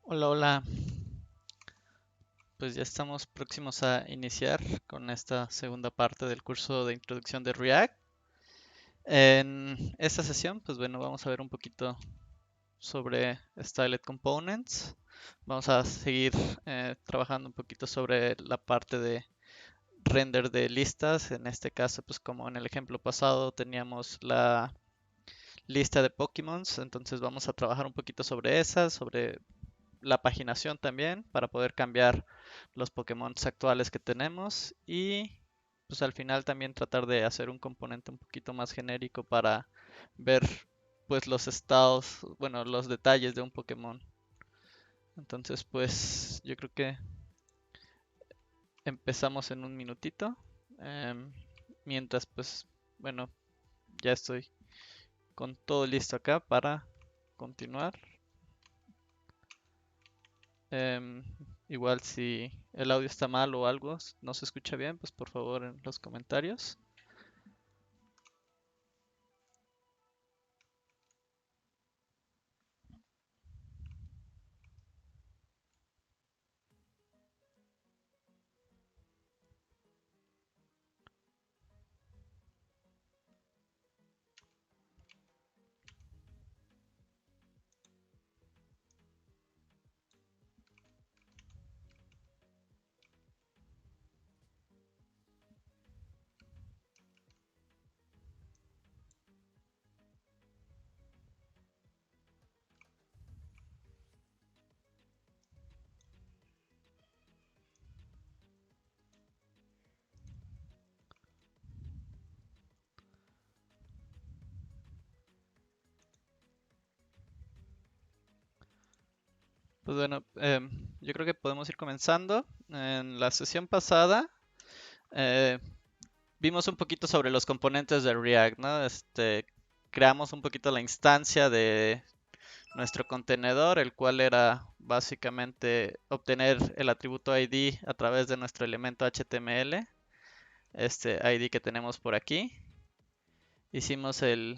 Hola, hola. Pues ya estamos próximos a iniciar con esta segunda parte del curso de introducción de React. En esta sesión, pues bueno, vamos a ver un poquito sobre Styled Components. Vamos a seguir trabajando un poquito sobre la parte de render de listas. En este caso, pues como en el ejemplo pasado teníamos la lista de Pokémon, entonces vamos a trabajar un poquito sobre esa, sobre la paginación también para poder cambiar los Pokémon actuales que tenemos y pues al final también tratar de hacer un componente un poquito más genérico para ver pues los estados, bueno, los detalles de un Pokémon. Entonces pues yo creo que empezamos en un minutito. Em, Mientras pues bueno, ya estoy con todo listo acá para continuar. Em, Igual si el audio está mal o algo, no se escucha bien, pues por favor en los comentarios. Pues bueno, yo creo que podemos ir comenzando. En la sesión pasada eh, vimos un poquito sobre los componentes de React, ¿no? Creamos un poquito la instancia de nuestro contenedor, el cual era básicamente obtener el atributo ID a través de nuestro elemento HTML, este ID que tenemos por aquí. Hicimos el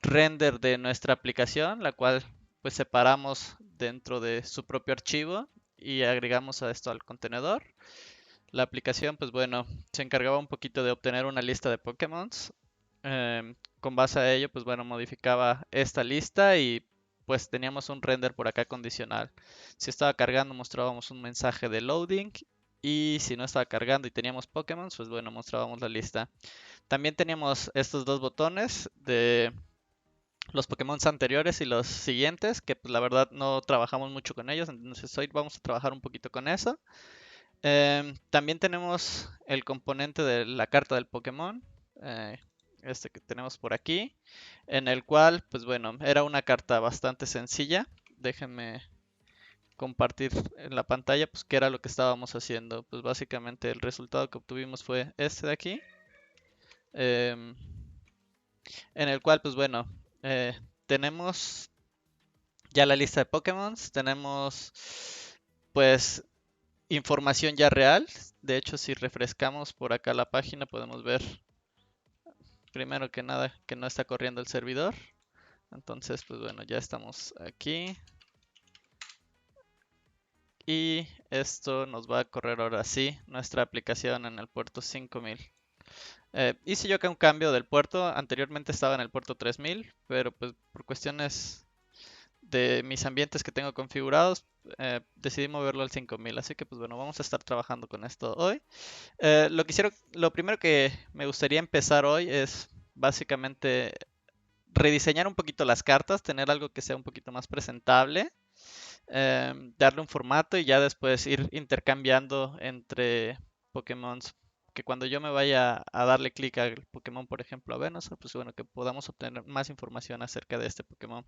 render de nuestra aplicación, la cual pues separamos dentro de su propio archivo y agregamos a esto al contenedor. La aplicación, pues bueno, se encargaba un poquito de obtener una lista de Pokémon. Con base a ello, pues bueno, modificaba esta lista y pues teníamos un render por acá condicional. Si estaba cargando, mostrábamos un mensaje de loading. Y si no estaba cargando y teníamos Pokémon, pues bueno, mostrábamos la lista. También teníamos estos dos botones de los Pokémon anteriores y los siguientes, que pues la verdad no trabajamos mucho con ellos, entonces hoy vamos a trabajar un poquito con eso. También tenemos el componente de la carta del Pokémon, eh, este que tenemos por aquí, en el cual, pues bueno, era una carta bastante sencilla. Déjenme compartir en la pantalla, pues qué era lo que estábamos haciendo. Pues básicamente el resultado que obtuvimos fue este de aquí. em, en el cual, pues bueno, tenemos ya la lista de Pokémon, tenemos pues información ya real. De hecho, si refrescamos por acá la página, podemos ver primero que nada que no está corriendo el servidor. Entonces, pues bueno, ya estamos aquí. Y esto nos va a correr ahora sí nuestra aplicación en el puerto 5000. Hice yo acá un cambio del puerto. Anteriormente estaba en el puerto 3000, pero pues por cuestiones de mis ambientes que tengo configurados, decidí moverlo al 5000. Así que pues bueno, vamos a estar trabajando con esto hoy. Lo primero que me gustaría empezar hoy es básicamente rediseñar un poquito las cartas, tener algo que sea un poquito más presentable, darle un formato y ya después ir intercambiando entre Pokémon. Que cuando yo me vaya a darle clic al Pokémon, por ejemplo, a Venusaur, pues bueno, que podamos obtener más información acerca de este Pokémon.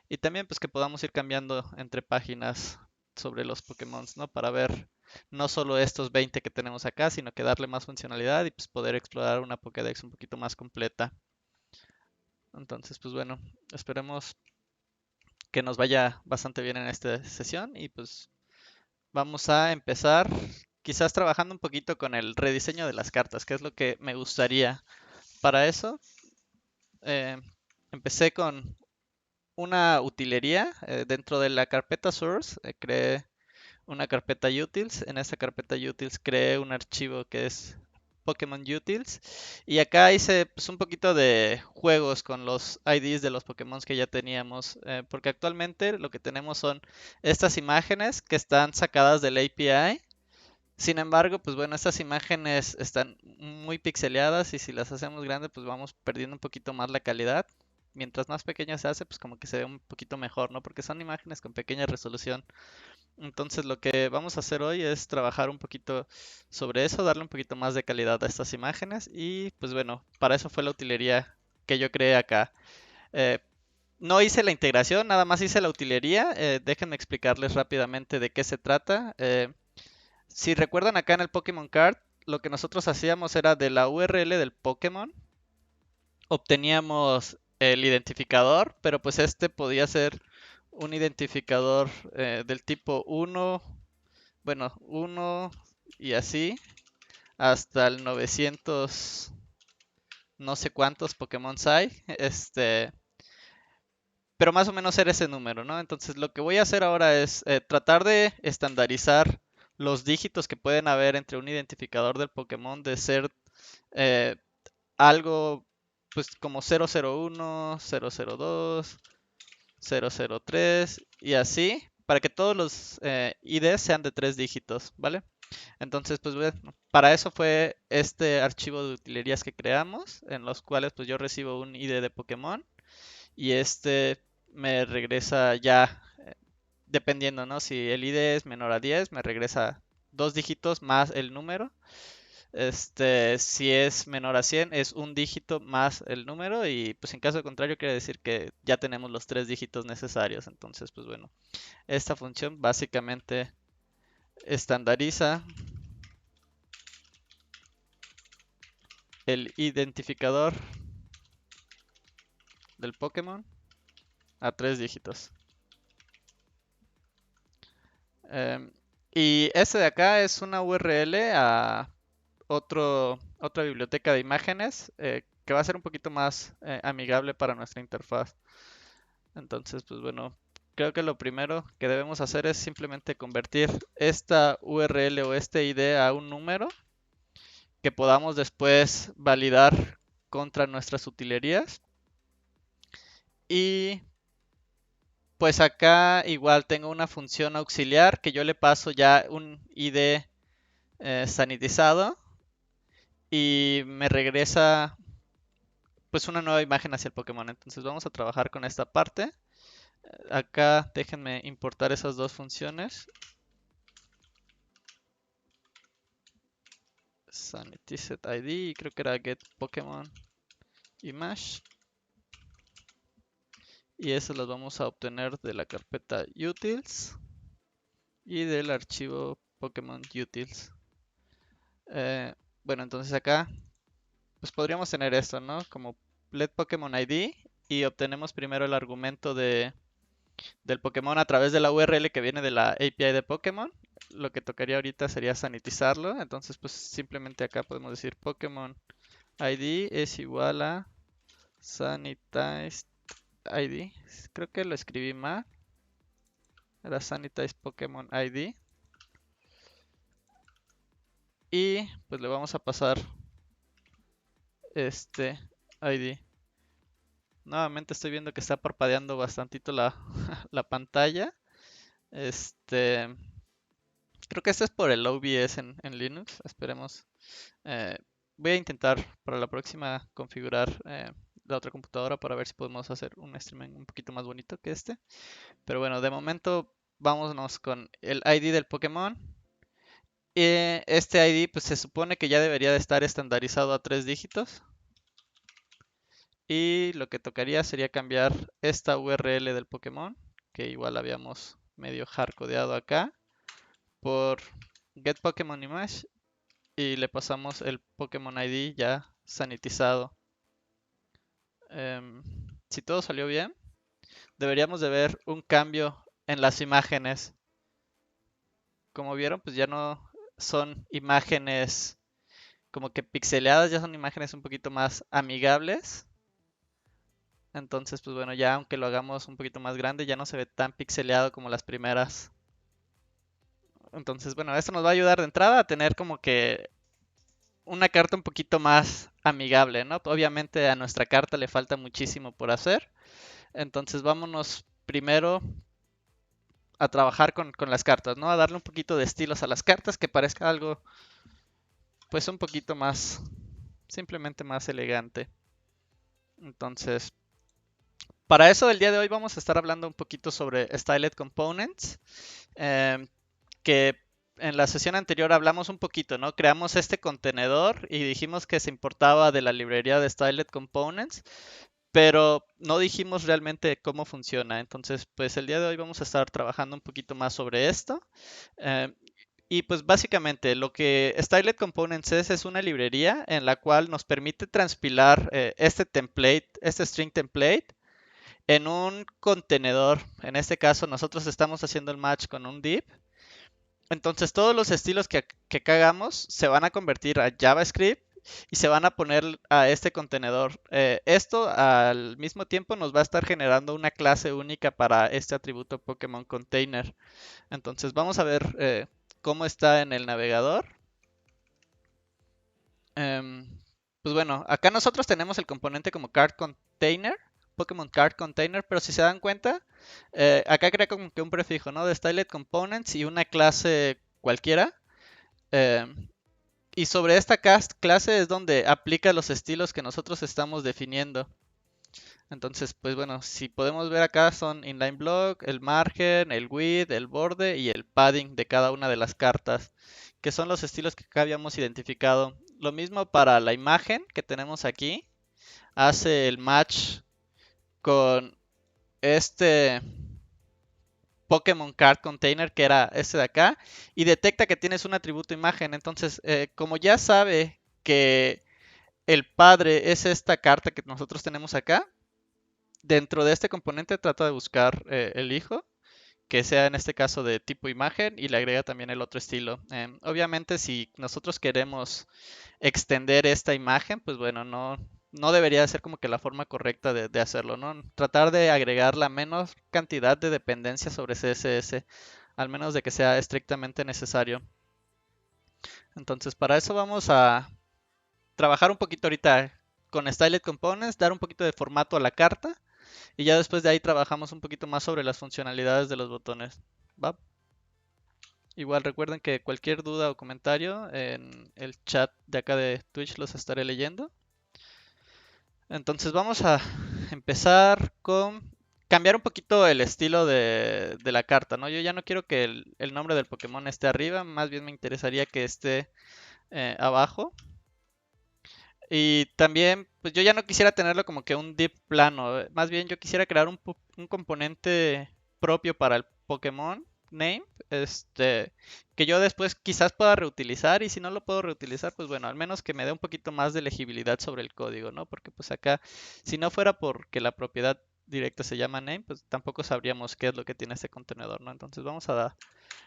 Y también pues que podamos ir cambiando entre páginas sobre los Pokémon, ¿no? Para ver no solo estos 20 que tenemos acá, sino que darle más funcionalidad y pues poder explorar una Pokédex un poquito más completa. Entonces, pues bueno, esperemos que nos vaya bastante bien en esta sesión y pues vamos a empezar quizás trabajando un poquito con el rediseño de las cartas, que es lo que me gustaría. Para eso, eh, empecé con una utilería dentro de la carpeta source. Creé una carpeta utils. En esta carpeta utils creé un archivo que es Pokémon Utils. Y acá hice pues, un poquito de juegos con los IDs de los Pokémon que ya teníamos. Porque actualmente lo que tenemos son estas imágenes que están sacadas del API. Sin embargo, pues bueno, estas imágenes están muy pixeleadas y si las hacemos grandes, pues vamos perdiendo un poquito más la calidad. Mientras más pequeña se hace, pues como que se ve un poquito mejor, ¿no? Porque son imágenes con pequeña resolución. Entonces lo que vamos a hacer hoy es trabajar un poquito sobre eso, darle un poquito más de calidad a estas imágenes y pues bueno, para eso fue la utilería que yo creé acá. Eh, no hice la integración, nada más hice la utilería. Déjenme explicarles rápidamente de qué se trata. Si recuerdan acá en el Pokémon Card, lo que nosotros hacíamos era de la URL del Pokémon, obteníamos el identificador, pero pues este podía ser un identificador del tipo 1, bueno, 1 y así, hasta el 900, no sé cuántos Pokémon hay, pero más o menos era ese número, ¿no? Entonces lo que voy a hacer ahora es tratar de estandarizar los dígitos que pueden haber entre un identificador del Pokémon de ser eh, algo pues como 001, 002, 003 y así, para que todos los IDs sean de 3 dígitos, ¿vale? Entonces, pues bueno, para eso fue este archivo de utilerías que creamos, en los cuales pues yo recibo un ID de Pokémon y este me regresa ya, dependiendo, ¿no? Si el ID es menor a 10, me regresa 2 dígitos más el número. Si es menor a 100, es un dígito más el número y pues en caso contrario quiere decir que ya tenemos los 3 dígitos necesarios. Entonces, pues bueno, esta función básicamente estandariza el identificador del Pokémon a 3 dígitos. Em, y este de acá es una URL a otra biblioteca de imágenes que va a ser un poquito más amigable para nuestra interfaz. Entonces, pues bueno, creo que lo primero que debemos hacer es simplemente convertir esta URL o este ID a un número que podamos después validar contra nuestras utilerías. Y pues acá igual tengo una función auxiliar que yo le paso ya un ID sanitizado y me regresa pues una nueva imagen hacia el Pokémon. Entonces vamos a trabajar con esta parte. Acá déjenme importar esas dos funciones. SanitySetID y creo que era getPokemonImage. Y eso lo vamos a obtener de la carpeta utils y del archivo Pokémon utils. Bueno, entonces acá pues podríamos tener esto, ¿no? Como let Pokémon ID y obtenemos primero el argumento del Pokémon a través de la URL que viene de la API de Pokémon. Lo que tocaría ahorita sería sanitizarlo. Entonces, pues simplemente acá podemos decir Pokémon ID es igual a sanitized ID. Creo que lo escribí mal. Era sanitized Pokémon ID. Y pues le vamos a pasar este ID. Nuevamente estoy viendo que está parpadeando bastantito la pantalla. Creo que este es por el OBS en Linux. Esperemos. Eh, Voy a intentar para la próxima configurar la otra computadora para ver si podemos hacer un streaming un poquito más bonito que este. Pero bueno, de momento vámonos con el ID del Pokémon. Este ID pues se supone que ya debería de estar estandarizado a 3 dígitos. Y lo que tocaría sería cambiar esta URL del Pokémon, que igual habíamos medio hardcodeado acá, por getPokemonImage y le pasamos el Pokémon ID ya sanitizado. Si todo salió bien, deberíamos de ver un cambio en las imágenes. Como vieron, pues ya no son imágenes como que pixeleadas, ya son imágenes un poquito más amigables. Entonces, pues bueno, ya aunque lo hagamos un poquito más grande, ya no se ve tan pixeleado como las primeras. Entonces, bueno, esto nos va a ayudar de entrada a tener como que una carta un poquito más amigable, ¿no? Obviamente a nuestra carta le falta muchísimo por hacer. Entonces vámonos primero a trabajar con las cartas, ¿no? A darle un poquito de estilos a las cartas, que parezca algo, pues un poquito más, simplemente más elegante. Entonces, para eso del día de hoy vamos a estar hablando un poquito sobre Styled Components, que en la sesión anterior hablamos un poquito, ¿no? Creamos este contenedor y dijimos que se importaba de la librería de Styled Components, pero no dijimos realmente cómo funciona. Entonces, pues el día de hoy vamos a estar trabajando un poquito más sobre esto. Eh, y pues básicamente lo que Styled Components es una librería en la cual nos permite transpilar este template, este string template, en un contenedor. En este caso nosotros estamos haciendo el match con un div. Entonces todos los estilos que hagamos se van a convertir a JavaScript y se van a poner a este contenedor. Esto al mismo tiempo nos va a estar generando una clase única para este atributo Pokémon Container. Entonces vamos a ver cómo está en el navegador. Em, pues bueno, acá nosotros tenemos el componente como Card Container, Pokémon Card Container, pero si se dan cuenta, acá crea como que un prefijo, ¿no? De Styled Components y una clase cualquiera. em, y sobre esta clase es donde aplica los estilos que nosotros estamos definiendo. Entonces, pues bueno, si podemos ver acá son inline block, el margen, el width, el borde y el padding de cada una de las cartas, que son los estilos que acá habíamos identificado. Lo mismo para la imagen que tenemos aquí, hace el match con este Pokémon Card Container que era este de acá y detecta que tienes un atributo imagen. Entonces, como ya sabe que el padre es esta carta que nosotros tenemos acá, dentro de este componente trata de buscar el hijo, que sea en este caso de tipo imagen y le agrega también el otro estilo. Obviamente si nosotros queremos extender esta imagen, pues bueno, no debería ser como que la forma correcta de hacerlo, ¿no? Tratar de agregar la menor cantidad de dependencia sobre CSS, al menos de que sea estrictamente necesario. Entonces para eso vamos a trabajar un poquito ahorita con Styled Components, dar un poquito de formato a la carta y ya después de ahí trabajamos un poquito más sobre las funcionalidades de los botones. ¿Va? Igual recuerden que cualquier duda o comentario en el chat de acá de Twitch los estaré leyendo. Entonces vamos a empezar con cambiar un poquito el estilo de la carta, ¿no? Yo ya no quiero que el nombre del Pokémon esté arriba, más bien me interesaría que esté abajo. Y también, pues yo ya no quisiera tenerlo como que un div plano. Más bien yo quisiera crear un componente propio para el Pokémon name, que yo después quizás pueda reutilizar y si no lo puedo reutilizar, pues bueno, al menos que me dé un poquito más de legibilidad sobre el código, ¿no? Porque pues acá, si no fuera porque la propiedad directa se llama name, pues tampoco sabríamos qué es lo que tiene este contenedor, ¿no? Entonces vamos a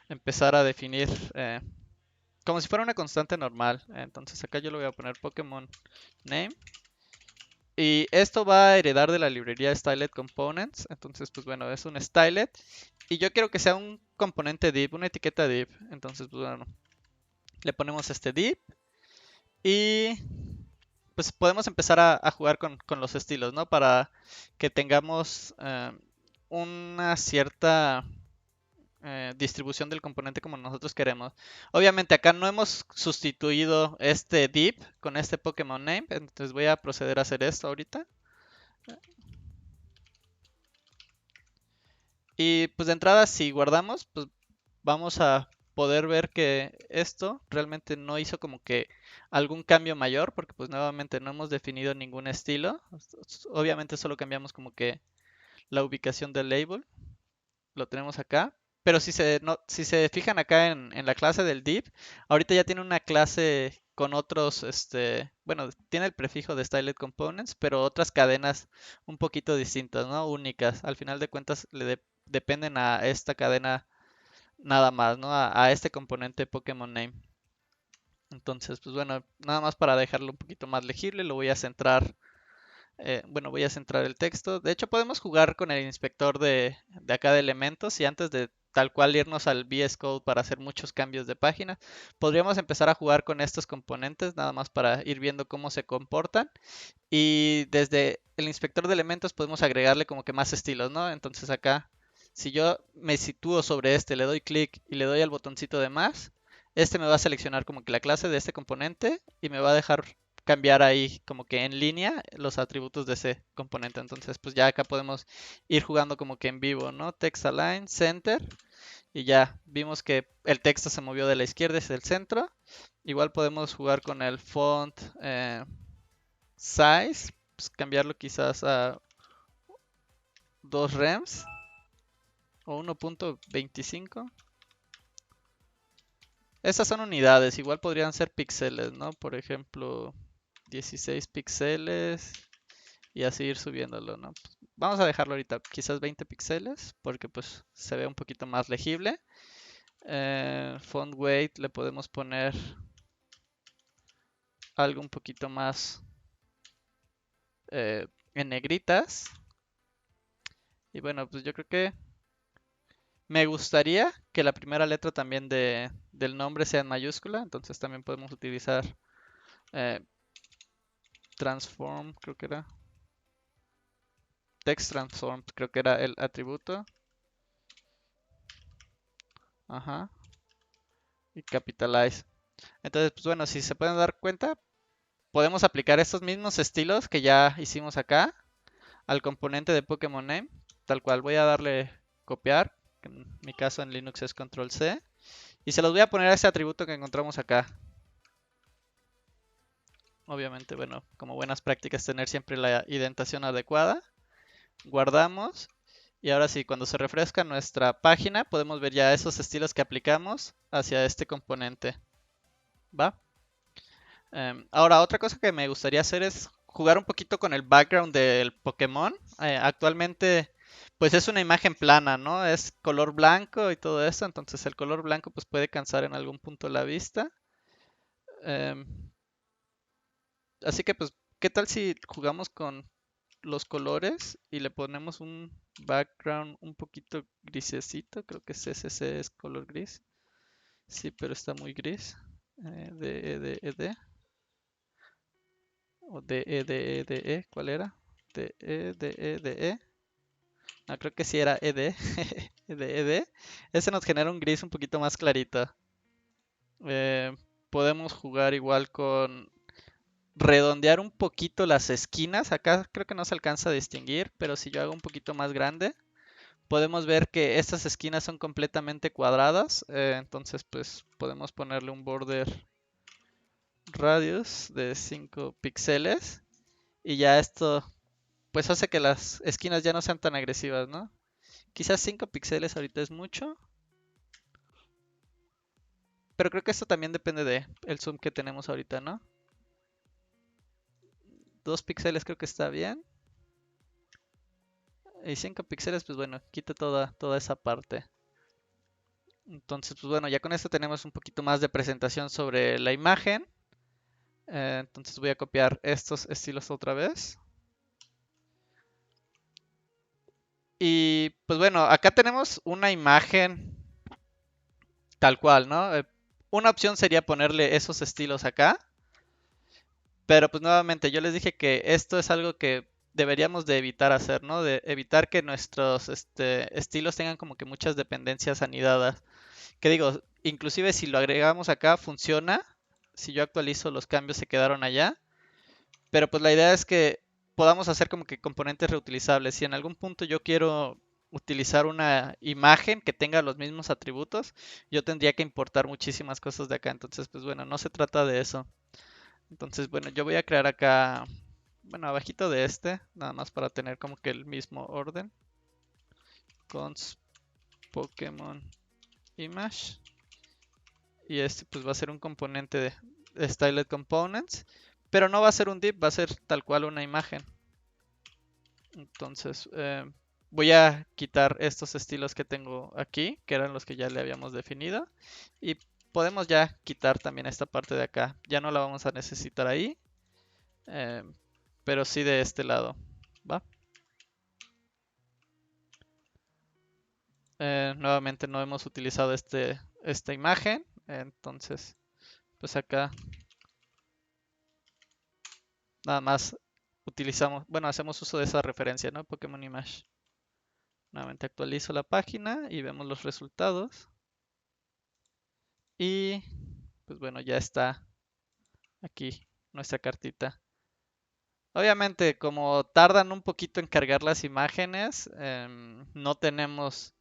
empezar a definir como si fuera una constante normal. Entonces acá yo le voy a poner Pokémon name. Y esto va a heredar de la librería Styled Components. Entonces, pues bueno, es un Styled. Y yo quiero que sea un componente div, una etiqueta div. Entonces, pues bueno, le ponemos este div. Y pues podemos empezar a jugar con los estilos, ¿no? Para que tengamos una cierta distribución del componente como nosotros queremos. Obviamente acá no hemos sustituido este div con este Pokémon name, entonces voy a proceder a hacer esto ahorita. Y pues de entrada si guardamos, pues vamos a poder ver que esto realmente no hizo como que algún cambio mayor, porque pues nuevamente no hemos definido ningún estilo. Obviamente solo cambiamos como que la ubicación del label. Lo tenemos acá. Pero si se fijan acá en la clase del div, ahorita ya tiene una clase con otros, bueno, tiene el prefijo de Styled Components, pero otras cadenas un poquito distintas, ¿no? Únicas. Al final de cuentas dependen a esta cadena nada más, ¿no? A este componente Pokémon Name. Entonces, pues bueno, nada más para dejarlo un poquito más legible, lo voy a centrar Bueno, voy a centrar el texto. De hecho, podemos jugar con el inspector de acá de elementos y antes de tal cual irnos al VS Code para hacer muchos cambios de página, podríamos empezar a jugar con estos componentes nada más para ir viendo cómo se comportan. Y desde el inspector de elementos podemos agregarle como que más estilos, ¿no? Entonces acá, si yo me sitúo sobre este, le doy clic y le doy al botoncito de más, este me va a seleccionar como que la clase de este componente y me va a dejar cambiar ahí como que en línea los atributos de ese componente. Entonces, pues ya acá podemos ir jugando como que en vivo, ¿no? Text align, center, y ya vimos que el texto se movió de la izquierda hacia el centro. Igual podemos jugar con el font size, pues cambiarlo quizás a 2 rems o 1.25. Estas son unidades, igual podrían ser píxeles, ¿no? Por ejemplo, 16 píxeles y así ir subiéndolo, ¿no? Pues vamos a dejarlo ahorita, quizás 20 píxeles, porque pues se ve un poquito más legible. Font weight le podemos poner algo un poquito más en negritas. Y bueno, pues yo creo que me gustaría que la primera letra también del nombre sea en mayúscula, entonces también podemos utilizar eh, transform, creo que era. Text transform, creo que era el atributo. Ajá. Y capitalize. Entonces, pues bueno, si se pueden dar cuenta, podemos aplicar estos mismos estilos que ya hicimos acá al componente de Pokémon Name. Tal cual, voy a darle copiar. En mi caso en Linux es control C. Y se los voy a poner a ese atributo que encontramos acá. Obviamente, bueno, como buenas prácticas, tener siempre la indentación adecuada. Guardamos. Y ahora sí, cuando se refresca nuestra página, podemos ver ya esos estilos que aplicamos hacia este componente. ¿Va? Ahora, otra cosa que me gustaría hacer es jugar un poquito con el background del Pokémon. Actualmente, pues es una imagen plana, ¿no? Es color blanco y todo eso, entonces el color blanco pues puede cansar en algún punto la vista. Em, Así que pues, ¿qué tal si jugamos con los colores y le ponemos un background un poquito grisecito? Creo que CCC es color gris. Sí, pero está muy gris. DE, o DE, ¿cuál era? DE. No, creo que sí era ED. ED. Ese nos genera un gris un poquito más clarito. Eh, Podemos jugar igual con redondear un poquito las esquinas. Acá creo que no se alcanza a distinguir, pero si yo hago un poquito más grande, podemos ver que estas esquinas son completamente cuadradas. Entonces, pues podemos ponerle un border radius de 5 píxeles. Y ya esto, pues hace que las esquinas ya no sean tan agresivas, ¿no? Quizás 5 píxeles ahorita es mucho. Pero creo que esto también depende de el zoom que tenemos ahorita, ¿no? 2 píxeles creo que está bien. Y 5 píxeles, pues bueno, quita toda esa parte. Entonces, pues bueno, ya con esto tenemos un poquito más de presentación sobre la imagen. Entonces voy a copiar estos estilos otra vez. Y pues bueno, acá tenemos una imagen tal cual, ¿no? Una opción sería ponerle esos estilos acá. Pero pues nuevamente, yo les dije que esto es algo que deberíamos de evitar hacer, ¿no? De evitar que nuestros estilos tengan como que muchas dependencias anidadas. Que digo, inclusive si lo agregamos acá, funciona. Si yo actualizo, los cambios se quedaron allá. Pero pues la idea es que podamos hacer como que componentes reutilizables. Si en algún punto yo quiero utilizar una imagen que tenga los mismos atributos, yo tendría que importar muchísimas cosas de acá. Entonces, pues bueno, no se trata de eso. Entonces, bueno, yo voy a crear acá, bueno, abajito de este, nada más para tener como que el mismo orden. Cons Pokémon Image. Y este pues va a ser un componente de Styled Components. Pero no va a ser un div, va a ser tal cual una imagen. Entonces, voy a quitar estos estilos que tengo aquí, que eran los que ya le habíamos definido. Y podemos ya quitar también esta parte de acá. Ya no la vamos a necesitar ahí. pero sí de este lado, ¿va? Nuevamente no hemos utilizado esta imagen, entonces pues acá nada más utilizamos, bueno, hacemos uso de esa referencia, ¿no? Pokémon Image. Nuevamente actualizo la página y vemos los resultados. Y pues bueno, ya está aquí nuestra cartita. Obviamente, como tardan un poquito en cargar las imágenes, no tenemos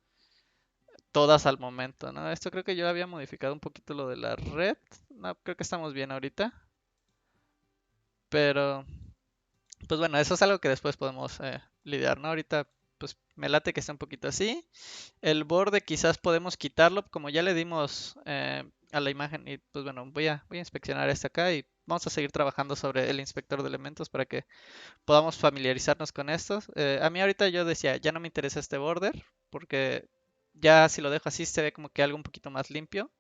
todas al momento, ¿no? Esto creo que yo había modificado un poquito lo de la red. No, creo que estamos bien ahorita. Pero, pues bueno, eso es algo que después podemos lidiar, ¿no? Ahorita, pues me late que está un poquito así. El borde quizás podemos quitarlo, como ya le dimos a la imagen. Y pues bueno, voy a inspeccionar esta acá y vamos a seguir trabajando sobre el inspector de elementos para que podamos familiarizarnos con estos. A mí ahorita yo decía, ya no me interesa este border, porque ya si lo dejo así se ve como que algo un poquito más limpio.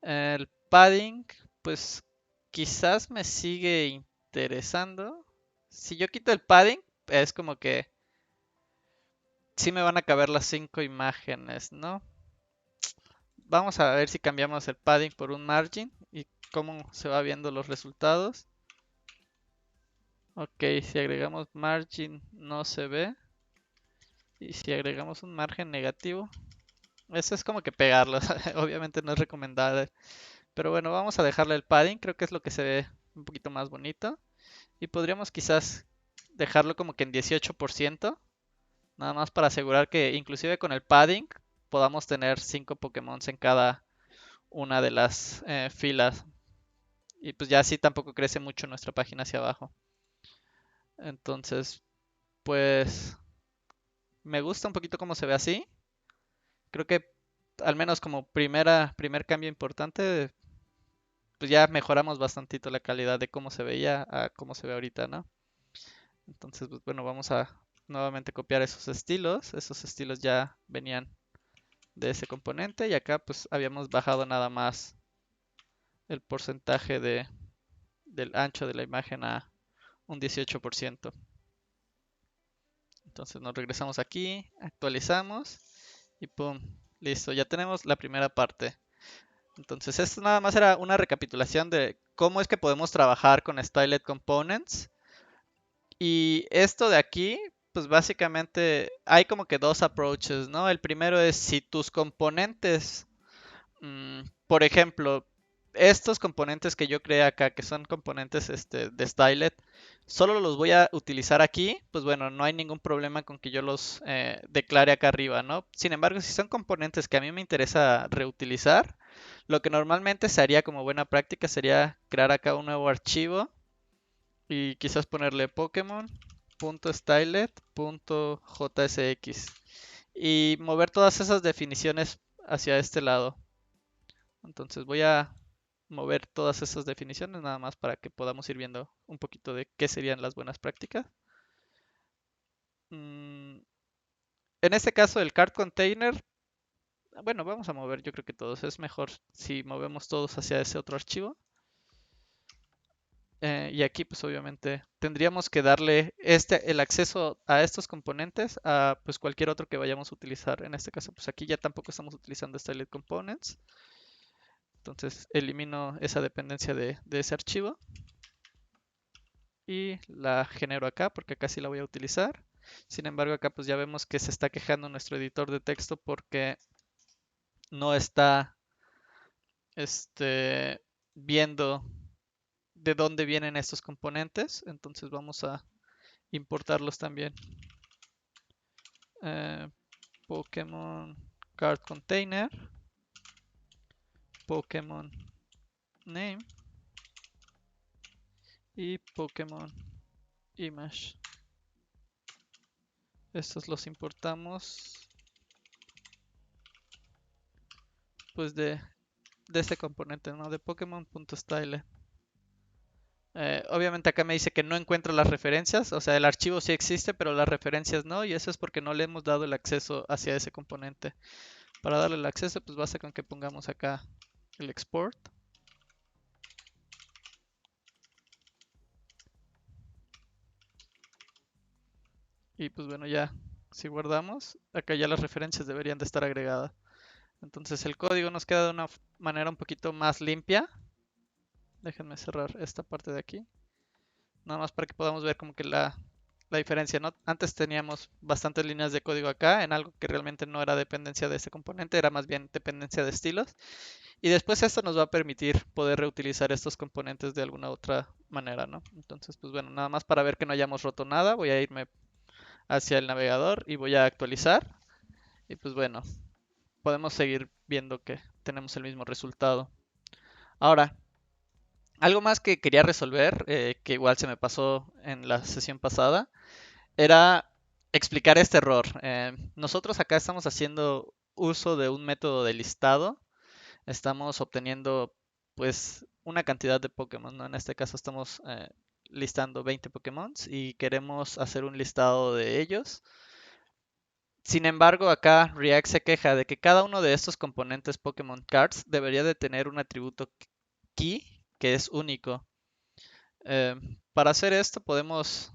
El padding, pues quizás me sigue interesando. Si yo quito el padding, es como que sí me van a caber las 5 imágenes, ¿no? Vamos a ver si cambiamos el padding por un margin y cómo se va viendo los resultados. Ok, si agregamos margin no se ve. Y si agregamos un margen negativo, eso es como que pegarlo. Obviamente no es recomendable. Pero bueno, vamos a dejarle el padding. Creo que es lo que se ve un poquito más bonito. Y podríamos quizás dejarlo como que en 18%. Nada más para asegurar que inclusive con el padding podamos tener 5 Pokémon en cada una de las filas. Y pues ya así tampoco crece mucho nuestra página hacia abajo. Entonces, pues me gusta un poquito cómo se ve así. Creo que al menos como primer cambio importante, pues ya mejoramos bastantito la calidad de cómo se veía a cómo se ve ahorita, ¿no? Entonces, pues bueno, vamos a nuevamente copiar esos estilos. Esos estilos ya venían de ese componente y acá pues habíamos bajado nada más el porcentaje del ancho de la imagen a un 18%. Entonces nos regresamos aquí, actualizamos y pum, listo, ya tenemos la primera parte. Entonces esto nada más era una recapitulación de cómo es que podemos trabajar con Styled Components. Y esto de aquí, pues básicamente hay como que dos approaches, ¿no? El primero es si tus componentes, por ejemplo, estos componentes que yo creé acá, que son componentes de Stylet, solo los voy a utilizar aquí, pues bueno, no hay ningún problema con que yo los declare acá arriba, ¿no? Sin embargo, si son componentes que a mí me interesa reutilizar, lo que normalmente se haría como buena práctica sería crear acá un nuevo archivo y quizás ponerle Pokemon.stylet.jsx y mover todas esas definiciones hacia este lado. Entonces voy a mover todas esas definiciones nada más para que podamos ir viendo un poquito de qué serían las buenas prácticas. En este caso el card container, bueno, vamos a mover yo creo que todos. Es mejor si movemos todos hacia ese otro archivo. Y aquí pues obviamente tendríamos que darle el acceso a estos componentes a pues cualquier otro que vayamos a utilizar. En este caso pues aquí ya tampoco estamos utilizando Styled Components. Entonces elimino esa dependencia de ese archivo. Y la genero acá porque acá sí la voy a utilizar. Sin embargo acá pues ya vemos que se está quejando nuestro editor de texto porque no está viendo de dónde vienen estos componentes. Entonces vamos a importarlos también. Pokémon Card Container, Pokémon Name y Pokémon Image. Estos los importamos pues de este componente, ¿no? De Pokémon.style. Obviamente acá me dice que no encuentro las referencias, o sea, el archivo sí existe, pero las referencias no, y eso es porque no le hemos dado el acceso hacia ese componente. Para darle el acceso, pues basta con que pongamos acá el export. Y pues bueno, ya si guardamos, acá ya las referencias deberían de estar agregadas. Entonces el código nos queda de una manera un poquito más limpia. Déjenme cerrar esta parte de aquí. Nada más para que podamos ver como que la diferencia, ¿no? Antes teníamos bastantes líneas de código acá en algo que realmente no era dependencia de este componente, era más bien dependencia de estilos. Y después esto nos va a permitir poder reutilizar estos componentes de alguna otra manera, ¿no? Entonces, pues bueno, nada más para ver que no hayamos roto nada, voy a irme hacia el navegador y voy a actualizar. Y pues bueno, podemos seguir viendo que tenemos el mismo resultado. Ahora, algo más que quería resolver, que igual se me pasó en la sesión pasada, era explicar este error. Nosotros acá estamos haciendo uso de un método de listado. Estamos obteniendo pues una cantidad de Pokémon, ¿no? En este caso estamos listando 20 Pokémon y queremos hacer un listado de ellos. Sin embargo, acá React se queja de que cada uno de estos componentes Pokémon Cards debería de tener un atributo key que es único. Eh, para hacer esto podemos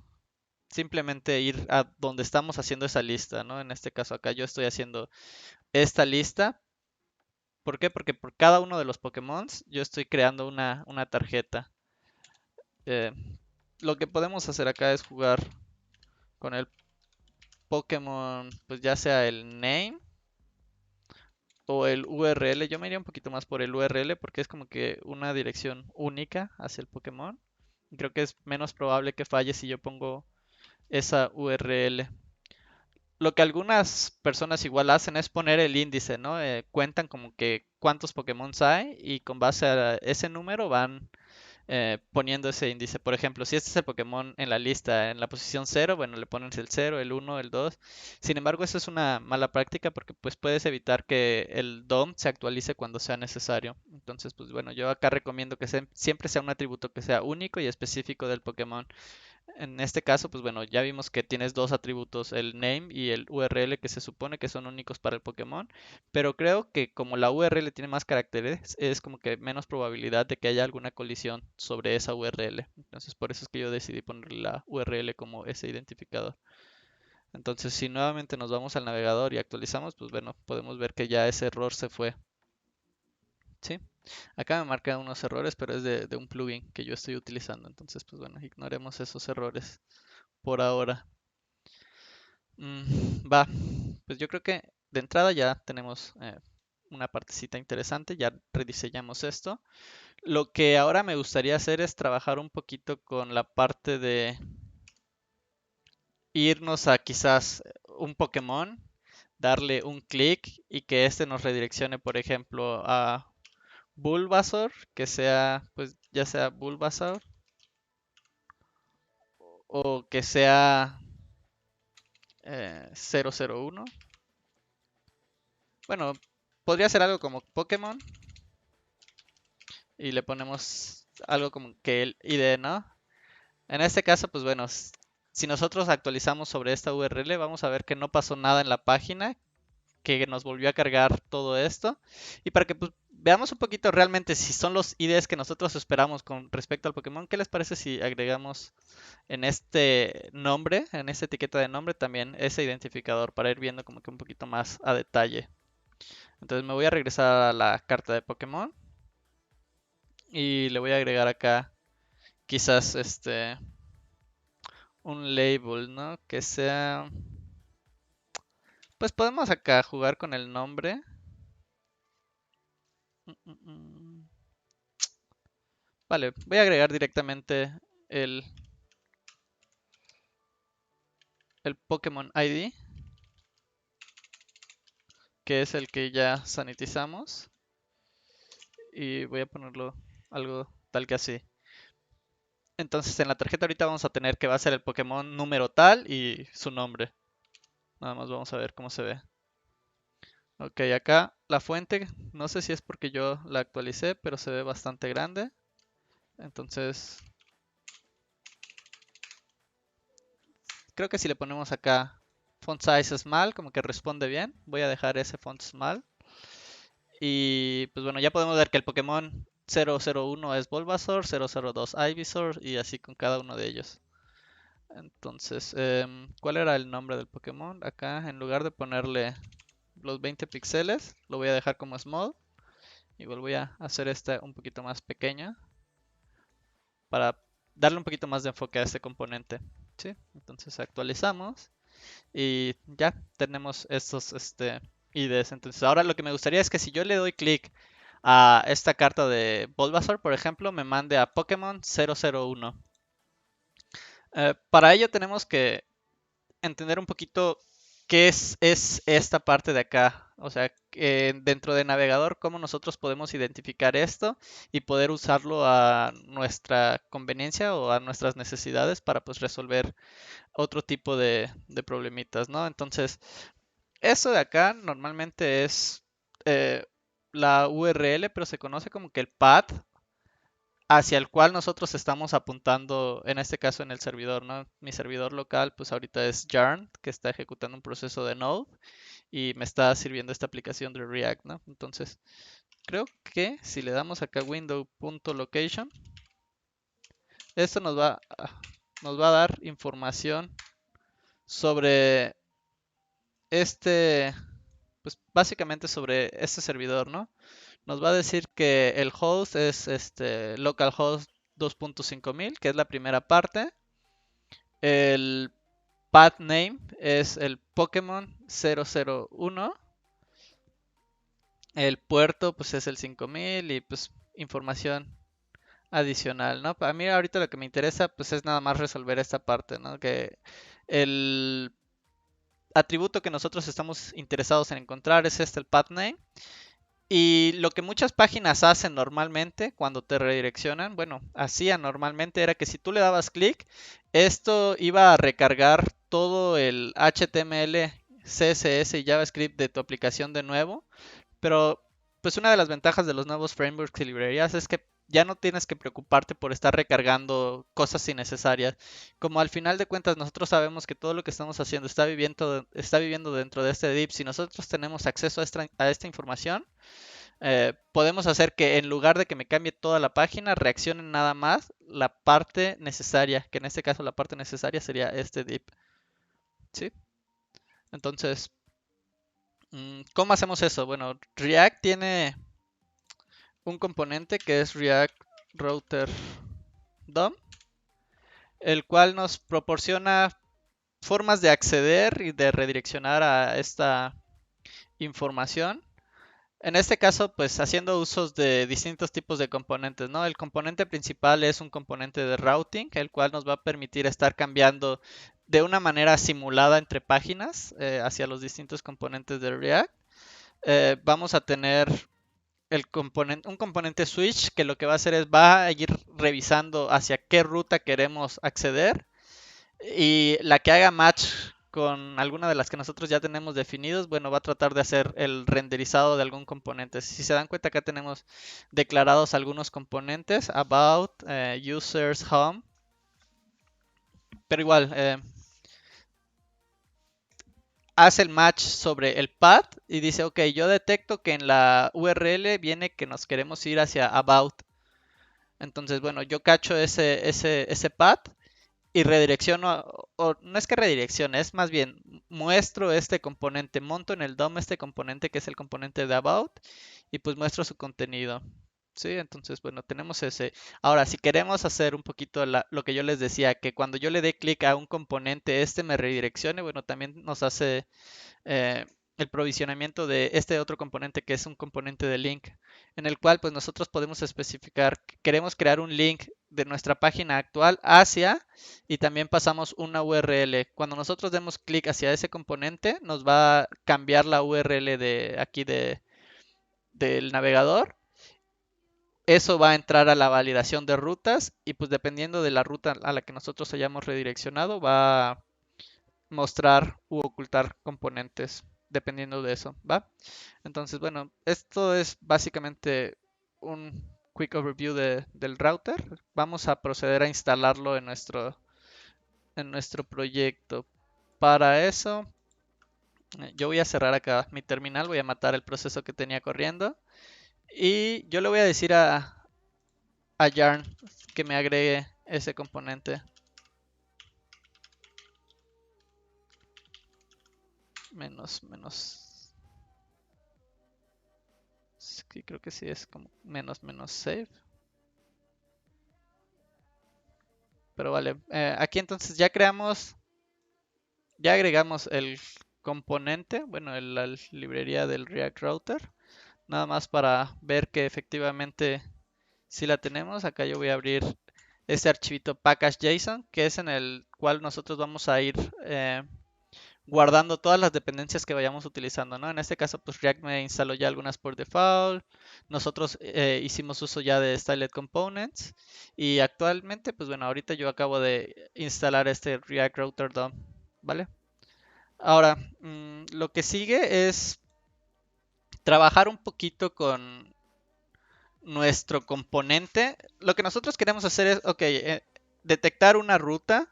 simplemente ir a donde estamos haciendo esa lista, ¿no? En este caso acá yo estoy haciendo esta lista. ¿Por qué? Porque por cada uno de los Pokémon yo estoy creando una tarjeta. Eh, lo que podemos hacer acá es jugar con el Pokémon, pues ya sea el name o el URL. Yo me iría un poquito más por el URL porque es como que una dirección única hacia el Pokémon. Creo que es menos probable que falle si yo pongo esa URL. Lo que algunas personas igual hacen es poner el índice, ¿no? Cuentan como que cuántos Pokémon hay y con base a ese número van poniendo ese índice. Por ejemplo, si este es el Pokémon en la lista, en la posición 0, bueno, le pones el 0, el 1, el 2. Sin embargo, eso es una mala práctica porque pues puedes evitar que el DOM se actualice cuando sea necesario. Entonces, pues bueno, yo acá recomiendo que siempre sea un atributo que sea único y específico del Pokémon. En este caso, pues bueno, ya vimos que tienes dos atributos, el name y el URL, que se supone que son únicos para el Pokémon, pero creo que como la URL tiene más caracteres, es como que menos probabilidad de que haya alguna colisión sobre esa URL. Entonces, por eso es que yo decidí poner la URL como ese identificador. Entonces, si nuevamente nos vamos al navegador y actualizamos, pues bueno, podemos ver que ya ese error se fue. ¿Sí? Acá me marca unos errores, pero es de un plugin que yo estoy utilizando. Entonces, pues bueno, ignoremos esos errores por ahora. Va, pues yo creo que de entrada ya tenemos una partecita interesante, ya rediseñamos esto. Lo que ahora me gustaría hacer es trabajar un poquito con la parte de irnos a quizás un Pokémon, darle un clic y que este nos redireccione, por ejemplo, a Bulbasaur, que sea, pues ya sea Bulbasaur o que sea 001. Bueno, podría ser algo como Pokémon y le ponemos algo como que el ID, ¿no? En este caso, pues bueno, si nosotros actualizamos sobre esta URL, vamos a ver que no pasó nada en la página, que nos volvió a cargar todo esto. Y para que pues, veamos un poquito realmente si son los IDs que nosotros esperamos con respecto al Pokémon, ¿qué les parece si agregamos en este nombre, en esta etiqueta de nombre, también ese identificador para ir viendo como que un poquito más a detalle? Entonces me voy a regresar a la carta de Pokémon y le voy a agregar acá quizás un label, ¿no? Que sea, pues podemos acá jugar con el nombre. Mm, mm, mm. Vale, voy a agregar directamente el, el Pokémon ID, que es el que ya sanitizamos, y voy a ponerlo algo tal que así. Entonces en la tarjeta ahorita vamos a tener que va a ser el Pokémon número tal y su nombre. Nada más vamos a ver cómo se ve. Ok, acá la fuente, no sé si es porque yo la actualicé, pero se ve bastante grande. Entonces, creo que si le ponemos acá font size small, como que responde bien. Voy a dejar ese font small. Y pues bueno, ya podemos ver que el Pokémon 001 es Bulbasaur, 002 Ivysaur y así con cada uno de ellos. Entonces, ¿cuál era el nombre del Pokémon? Acá, en lugar de ponerle los 20 píxeles, lo voy a dejar como small. Igual voy a hacer esta un poquito más pequeña para darle un poquito más de enfoque a este componente. ¿Sí? Entonces actualizamos y ya tenemos estos IDs. Entonces ahora lo que me gustaría es que si yo le doy clic a esta carta de Bulbasaur, por ejemplo, me mande a Pokémon 001. Para ello tenemos que entender un poquito qué es esta parte de acá. O sea, dentro de navegador, cómo nosotros podemos identificar esto y poder usarlo a nuestra conveniencia o a nuestras necesidades para pues resolver otro tipo de problemitas, ¿no? Entonces, eso de acá normalmente es eh, la URL, pero se conoce como que el path hacia el cual nosotros estamos apuntando, en este caso en el servidor, ¿no? Mi servidor local, pues ahorita es Yarn, que está ejecutando un proceso de Node y me está sirviendo esta aplicación de React, ¿no? Entonces, creo que si le damos acá window.location, esto nos va a dar información sobre este, pues básicamente sobre este servidor, ¿no? Nos va a decir que el host es localhost 2.5000, que es la primera parte. El path name es el Pokémon 001. El puerto pues es el 5000 y pues información adicional, ¿no? Para mí ahorita lo que me interesa pues es nada más resolver esta parte, ¿no? Que el atributo que nosotros estamos interesados en encontrar es el path name. Y lo que muchas páginas hacen normalmente cuando te redireccionan, bueno, hacían normalmente era que si tú le dabas clic, esto iba a recargar todo el HTML, CSS y JavaScript de tu aplicación de nuevo. Pero pues una de las ventajas de los nuevos frameworks y librerías es que ya no tienes que preocuparte por estar recargando cosas innecesarias. Como al final de cuentas nosotros sabemos que todo lo que estamos haciendo está viviendo dentro de este div, si nosotros tenemos acceso a esta información, podemos hacer que en lugar de que me cambie toda la página, reaccione nada más la parte necesaria, que en este caso la parte necesaria sería este div. ¿Sí? Entonces, ¿cómo hacemos eso? Bueno, React tiene un componente que es React Router DOM, el cual nos proporciona formas de acceder y de redireccionar a esta información. En este caso, pues haciendo usos de distintos tipos de componentes, ¿no? El componente principal es un componente de routing, el cual nos va a permitir estar cambiando de una manera simulada entre páginas hacia los distintos componentes de React. Vamos a tener un componente switch que lo que va a hacer es va a ir revisando hacia qué ruta queremos acceder y la que haga match con alguna de las que nosotros ya tenemos definidos, bueno, va a tratar de hacer el renderizado de algún componente. Si se dan cuenta, acá tenemos declarados algunos componentes, about, users, home, pero igual, hace el match sobre el path y dice, ok, yo detecto que en la URL viene que nos queremos ir hacia about. Entonces, bueno, yo cacho ese path y redirecciono, o no es que redireccione, es más bien muestro este componente, monto en el DOM este componente que es el componente de about y pues muestro su contenido. Sí, entonces, bueno, tenemos ese. Ahora, si queremos hacer un poquito lo que yo les decía, que cuando yo le dé clic a un componente, este me redireccione, bueno, también nos hace eh, el provisionamiento de este otro componente que es un componente de link, en el cual pues nosotros podemos especificar que queremos crear un link de nuestra página actual hacia y también pasamos una URL. Cuando nosotros demos clic hacia ese componente, nos va a cambiar la URL de aquí del navegador. Eso va a entrar a la validación de rutas y pues dependiendo de la ruta a la que nosotros hayamos redireccionado, va a mostrar u ocultar componentes dependiendo de eso, ¿va? Entonces, bueno, esto es básicamente un quick overview del router. Vamos a proceder a instalarlo en nuestro proyecto. Para eso, yo voy a cerrar acá mi terminal, voy a matar el proceso que tenía corriendo y yo le voy a decir a Yarn que me agregue ese componente. menos. Sí, creo que sí es como menos save. Pero vale, aquí entonces ya agregamos el componente, bueno, la librería del React Router. Nada más para ver que efectivamente sí la tenemos. Acá yo voy a abrir este archivito package.json, que es en el cual nosotros vamos a ir guardando todas las dependencias que vayamos utilizando, ¿no? En este caso, pues React me instaló ya algunas por default. Nosotros hicimos uso ya de Styled Components. Y actualmente, pues bueno, ahorita yo acabo de instalar este React Router DOM, ¿vale? Ahora, lo que sigue es trabajar un poquito con nuestro componente. Lo que nosotros queremos hacer es, ok, detectar una ruta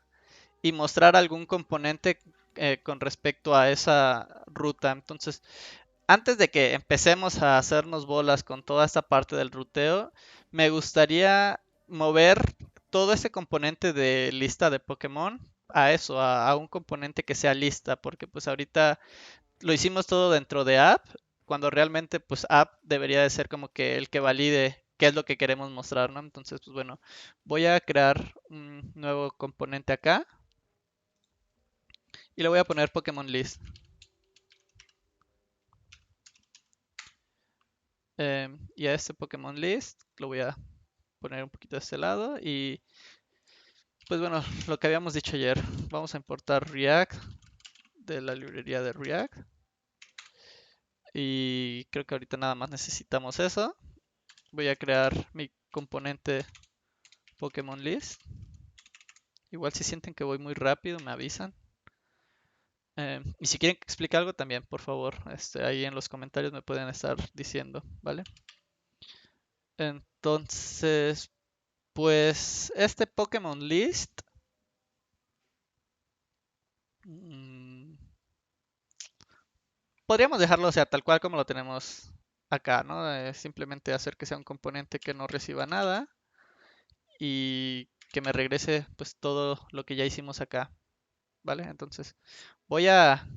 y mostrar algún componente con respecto a esa ruta. Entonces, antes de que empecemos a hacernos bolas con toda esta parte del ruteo, me gustaría mover todo ese componente de lista de Pokémon a eso, a un componente que sea lista, porque pues ahorita lo hicimos todo dentro de app, cuando realmente pues app debería de ser como que el que valide qué es lo que queremos mostrar, ¿no? Entonces, pues bueno, voy a crear un nuevo componente acá y le voy a poner Pokémon List. Y a este Pokémon List lo voy a poner un poquito de este lado y pues bueno, lo que habíamos dicho ayer, vamos a importar React de la librería de React y creo que ahorita nada más necesitamos eso. Voy a crear mi componente Pokémon List. Igual si sienten que voy muy rápido, me avisan. Y si quieren que explique algo también, por favor, ahí en los comentarios me pueden estar diciendo, ¿vale? Entonces, pues este Pokémon List mm, podríamos dejarlo, o sea, tal cual como lo tenemos acá, ¿no? Simplemente hacer que sea un componente que no reciba nada y que me regrese pues todo lo que ya hicimos acá, ¿vale? Entonces voy a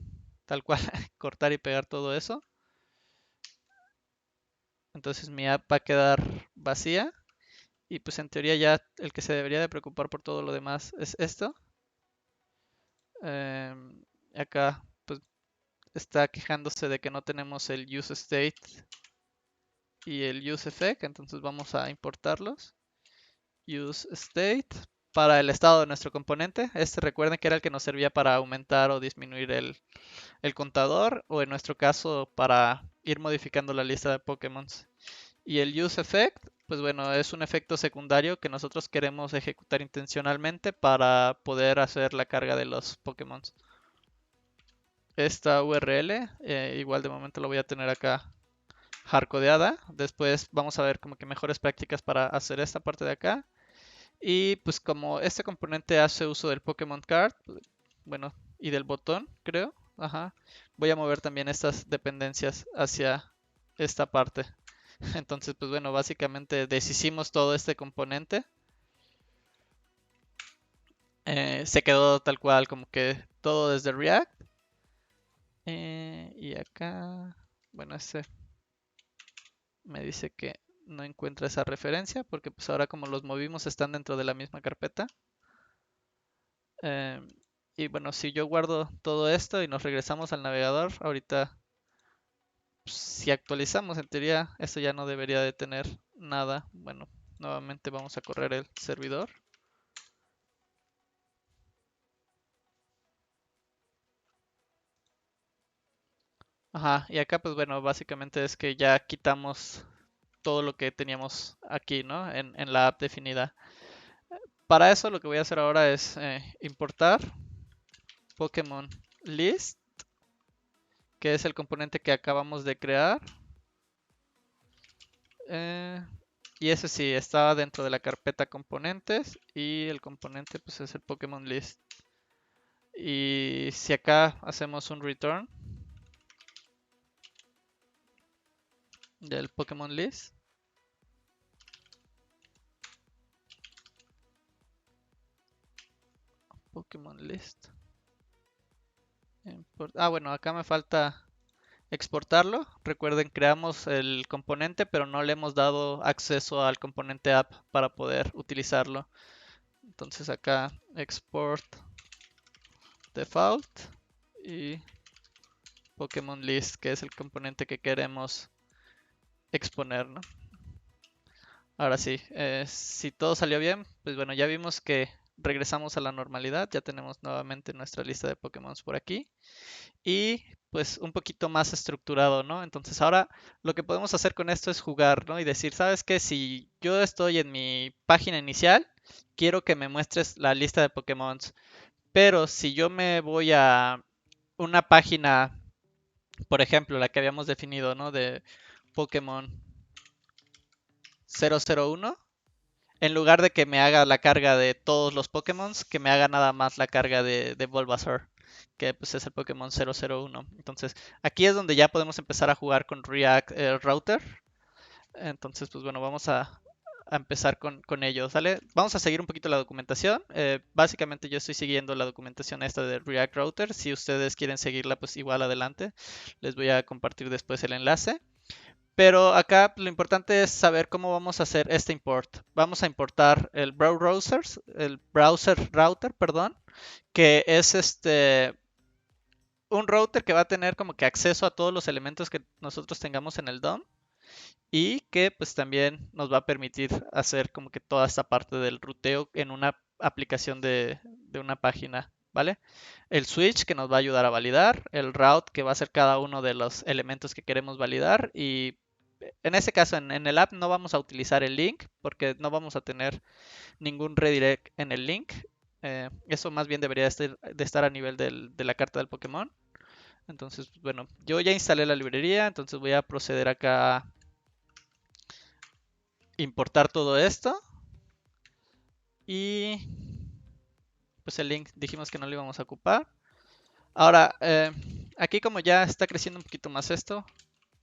tal cual cortar y pegar todo eso. Entonces mi app va a quedar vacía y pues en teoría ya el que se debería de preocupar por todo lo demás es esto. Acá pues está quejándose de que no tenemos el useState y el useEffect, entonces vamos a importarlos. useState para el estado de nuestro componente. Recuerden que era el que nos servía para aumentar o disminuir el contador, o en nuestro caso para ir modificando la lista de Pokémon. Y el useEffect, pues bueno, es un efecto secundario que nosotros queremos ejecutar intencionalmente para poder hacer la carga de los Pokémon. Esta URL, igual de momento lo voy a tener acá hardcodeada. Después vamos a ver como que mejores prácticas para hacer esta parte de acá. Y pues como este componente hace uso del Pokémon Card, bueno, y del botón, creo, ajá, voy a mover también estas dependencias hacia esta parte. Entonces, pues bueno, básicamente deshicimos todo este componente. Se quedó tal cual como que todo desde React. Y acá, bueno, este me dice que no encuentra esa referencia porque pues ahora como los movimos están dentro de la misma carpeta. Eh, y bueno, si yo guardo todo esto y nos regresamos al navegador, ahorita pues, si actualizamos en teoría esto ya no debería de tener nada. Bueno, nuevamente vamos a correr el servidor. Ajá, y acá pues bueno, básicamente es que ya quitamos todo lo que teníamos aquí, ¿no? En la app definida. Para eso lo que voy a hacer ahora es importar Pokémon List, que es el componente que acabamos de crear. Eh, y ese sí, está dentro de la carpeta componentes y el componente pues es el Pokémon List. Y si acá hacemos un return del Pokémon List, Pokémon List en Bueno, acá me falta exportarlo. Recuerden, creamos el componente, pero no le hemos dado acceso al componente app para poder utilizarlo. Entonces acá export default y Pokémon list, que es el componente que queremos exponer, ¿no? Ahora sí, si todo salió bien, pues bueno, ya vimos que regresamos a la normalidad, ya tenemos nuevamente nuestra lista de Pokémon por aquí y pues un poquito más estructurado, ¿no? Entonces ahora lo que podemos hacer con esto es jugar, ¿no? Y decir, ¿sabes qué? Si yo estoy en mi página inicial, quiero que me muestres la lista de Pokémon, pero si yo me voy a una página, por ejemplo, la que habíamos definido, ¿no? De Pokémon 001. En lugar de que me haga la carga de todos los Pokémon, que me haga nada más la carga de Bulbasaur, que pues es el Pokémon 001. Entonces, aquí es donde ya podemos empezar a jugar con React Router. Entonces, pues bueno, vamos a empezar con ello, ¿sale? Vamos a seguir un poquito la documentación. Básicamente yo estoy siguiendo la documentación esta de React Router. Si ustedes quieren seguirla, pues igual adelante. Les voy a compartir después el enlace. Pero acá lo importante es saber cómo vamos a hacer este import. Vamos a importar el browser router, perdón, que es un router que va a tener como que acceso a todos los elementos que nosotros tengamos en el DOM y que pues también nos va a permitir hacer como que toda esta parte del ruteo en una aplicación de una página, ¿vale? El switch que nos va a ayudar a validar, el route que va a ser cada uno de los elementos que queremos validar y en ese caso en el app no vamos a utilizar el link porque no vamos a tener ningún redirect en el link. Eso más bien debería de estar a nivel de la carta del Pokémon. Entonces, bueno, yo ya instalé la librería, entonces voy a proceder acá a importar todo esto. Y pues el link dijimos que no lo íbamos a ocupar. Ahora, aquí como ya está creciendo un poquito más esto,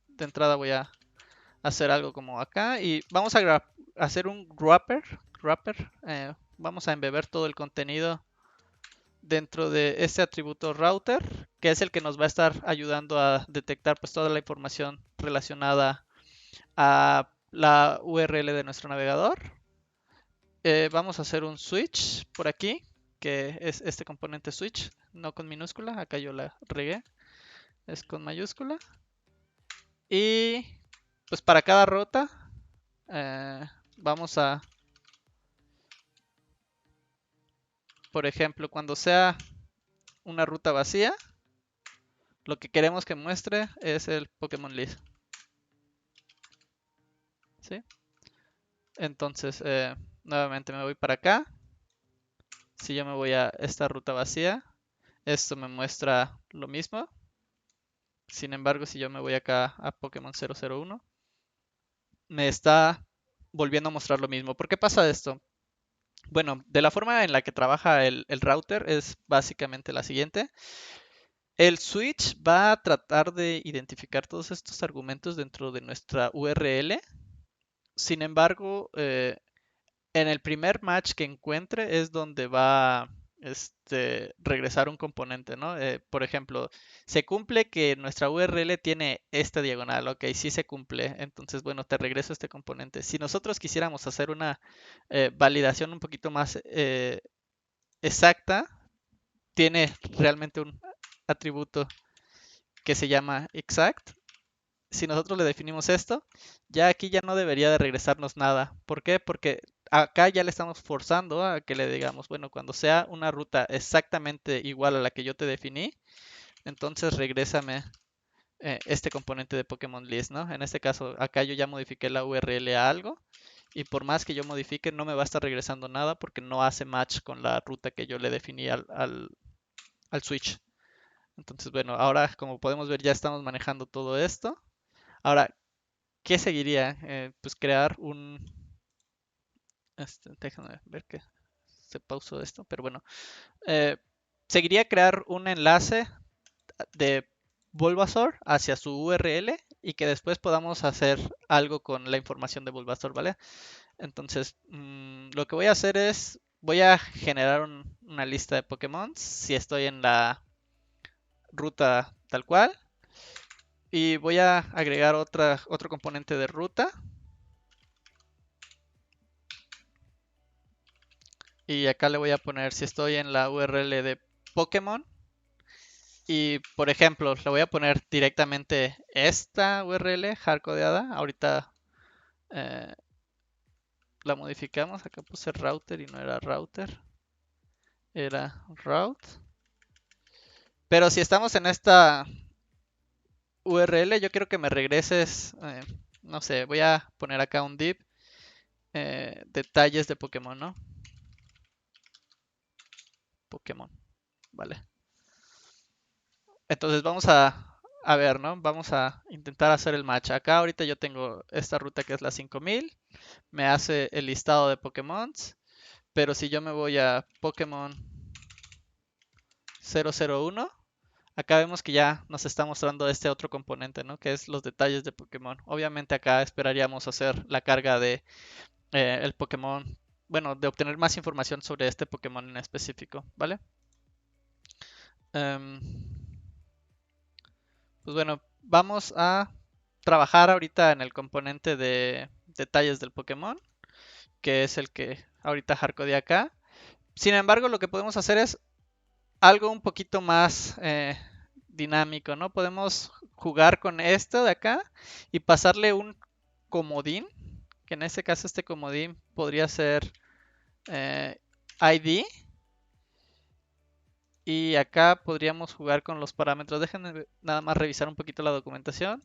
de entrada voy a hacer algo como acá y vamos a hacer un wrapper. Vamos a embeber todo el contenido dentro de este atributo router, que es el que nos va a estar ayudando a detectar pues toda la información relacionada a la URL de nuestro navegador. Vamos a hacer un switch por aquí, que es este componente switch, no con minúscula, acá yo la regué, es con mayúscula. Y pues para cada ruta vamos a, por ejemplo, cuando sea una ruta vacía, lo que queremos que muestre es el Pokémon list. ¿Sí? Entonces, nuevamente me voy para acá. Si yo me voy a esta ruta vacía, esto me muestra lo mismo. Sin embargo, si yo me voy acá a Pokémon 001, me está volviendo a mostrar lo mismo. ¿Por qué pasa esto? Bueno, de la forma en la que trabaja el router es básicamente la siguiente. El switch va a tratar de identificar todos estos argumentos dentro de nuestra URL. Sin embargo, en el primer match que encuentre es donde va a regresar un componente, ¿no? Por ejemplo, se cumple que nuestra URL tiene esta diagonal, ok, sí se cumple, entonces bueno, te regreso este componente. Si nosotros quisiéramos hacer una validación un poquito más exacta, tiene realmente un atributo que se llama exact. Si nosotros le definimos esto, ya aquí ya no debería de regresarnos nada. ¿Por qué? Porque acá ya le estamos forzando a que le digamos, bueno, cuando sea una ruta exactamente igual a la que yo te definí, entonces regrésame este componente de Pokémon List, ¿no? En este caso, acá yo ya modifiqué la URL a algo y por más que yo modifique, no me va a estar regresando nada porque no hace match con la ruta que yo le definí al switch. Entonces, bueno, ahora como podemos ver ya estamos manejando todo esto. Ahora, ¿qué seguiría? Pues crear un... déjame ver que se pausó esto, pero bueno. Eh, seguiría crear un enlace de Bulbasaur hacia su URL y que después podamos hacer algo con la información de Bulbasaur, ¿vale? Entonces, lo que voy a hacer es, voy a generar una lista de Pokémon si estoy en la ruta tal cual. Y voy a agregar otro componente de ruta. Y acá le voy a poner si estoy en la URL de Pokémon. Y por ejemplo, le voy a poner directamente esta URL hardcodeada. Ahorita la modificamos. Acá puse router y no era router. Era route. Pero si estamos en esta URL, yo quiero que me regreses, no sé, voy a poner acá un div, detalles de Pokémon, ¿no? Pokémon, vale. Entonces vamos a ver, ¿no? Vamos a intentar hacer el match. Acá ahorita yo tengo esta ruta que es la 5000, me hace el listado de Pokémon, pero si yo me voy a Pokémon 001, acá vemos que ya nos está mostrando este otro componente, ¿no? Que es los detalles de Pokémon. Obviamente acá esperaríamos hacer la carga de el Pokémon, bueno, de obtener más información sobre este Pokémon en específico, ¿vale? Em, pues bueno, vamos a trabajar ahorita en el componente de detalles del Pokémon, que es el que ahorita hardcodeé acá. Sin embargo, lo que podemos hacer es algo un poquito más dinámico, ¿no? Podemos jugar con esto de acá y pasarle un comodín, que en este caso este comodín podría ser ID. Y acá podríamos jugar con los parámetros. Déjenme nada más revisar un poquito la documentación,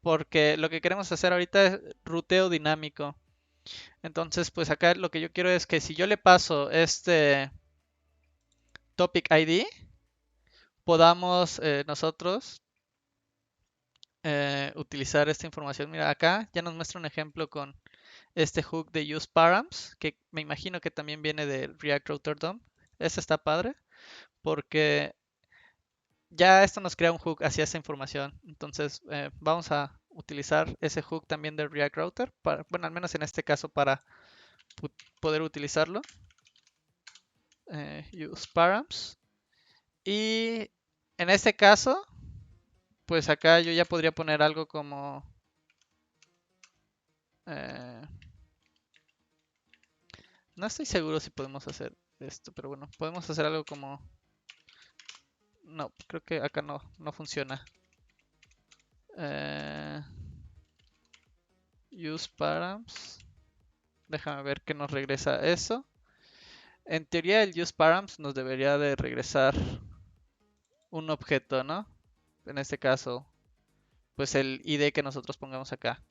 porque lo que queremos hacer ahorita es ruteo dinámico. Entonces, pues acá lo que yo quiero es que si yo le paso este topic ID, podamos nosotros utilizar esta información. Mira, acá ya nos muestra un ejemplo con este hook de useParams, que me imagino que también viene de React Router DOM. Este está padre, porque ya esto nos crea un hook hacia esa información. Entonces vamos a utilizar ese hook también del React Router, para, bueno, al menos en este caso para poder utilizarlo. Use params. Y en este caso, pues acá yo ya podría poner algo como... no estoy seguro si podemos hacer esto, pero bueno, podemos hacer algo como... no, creo que acá no funciona. Use params. Déjame ver qué nos regresa eso. En teoría el useParams nos debería de regresar un objeto, ¿no? En este caso, pues el ID que nosotros pongamos acá.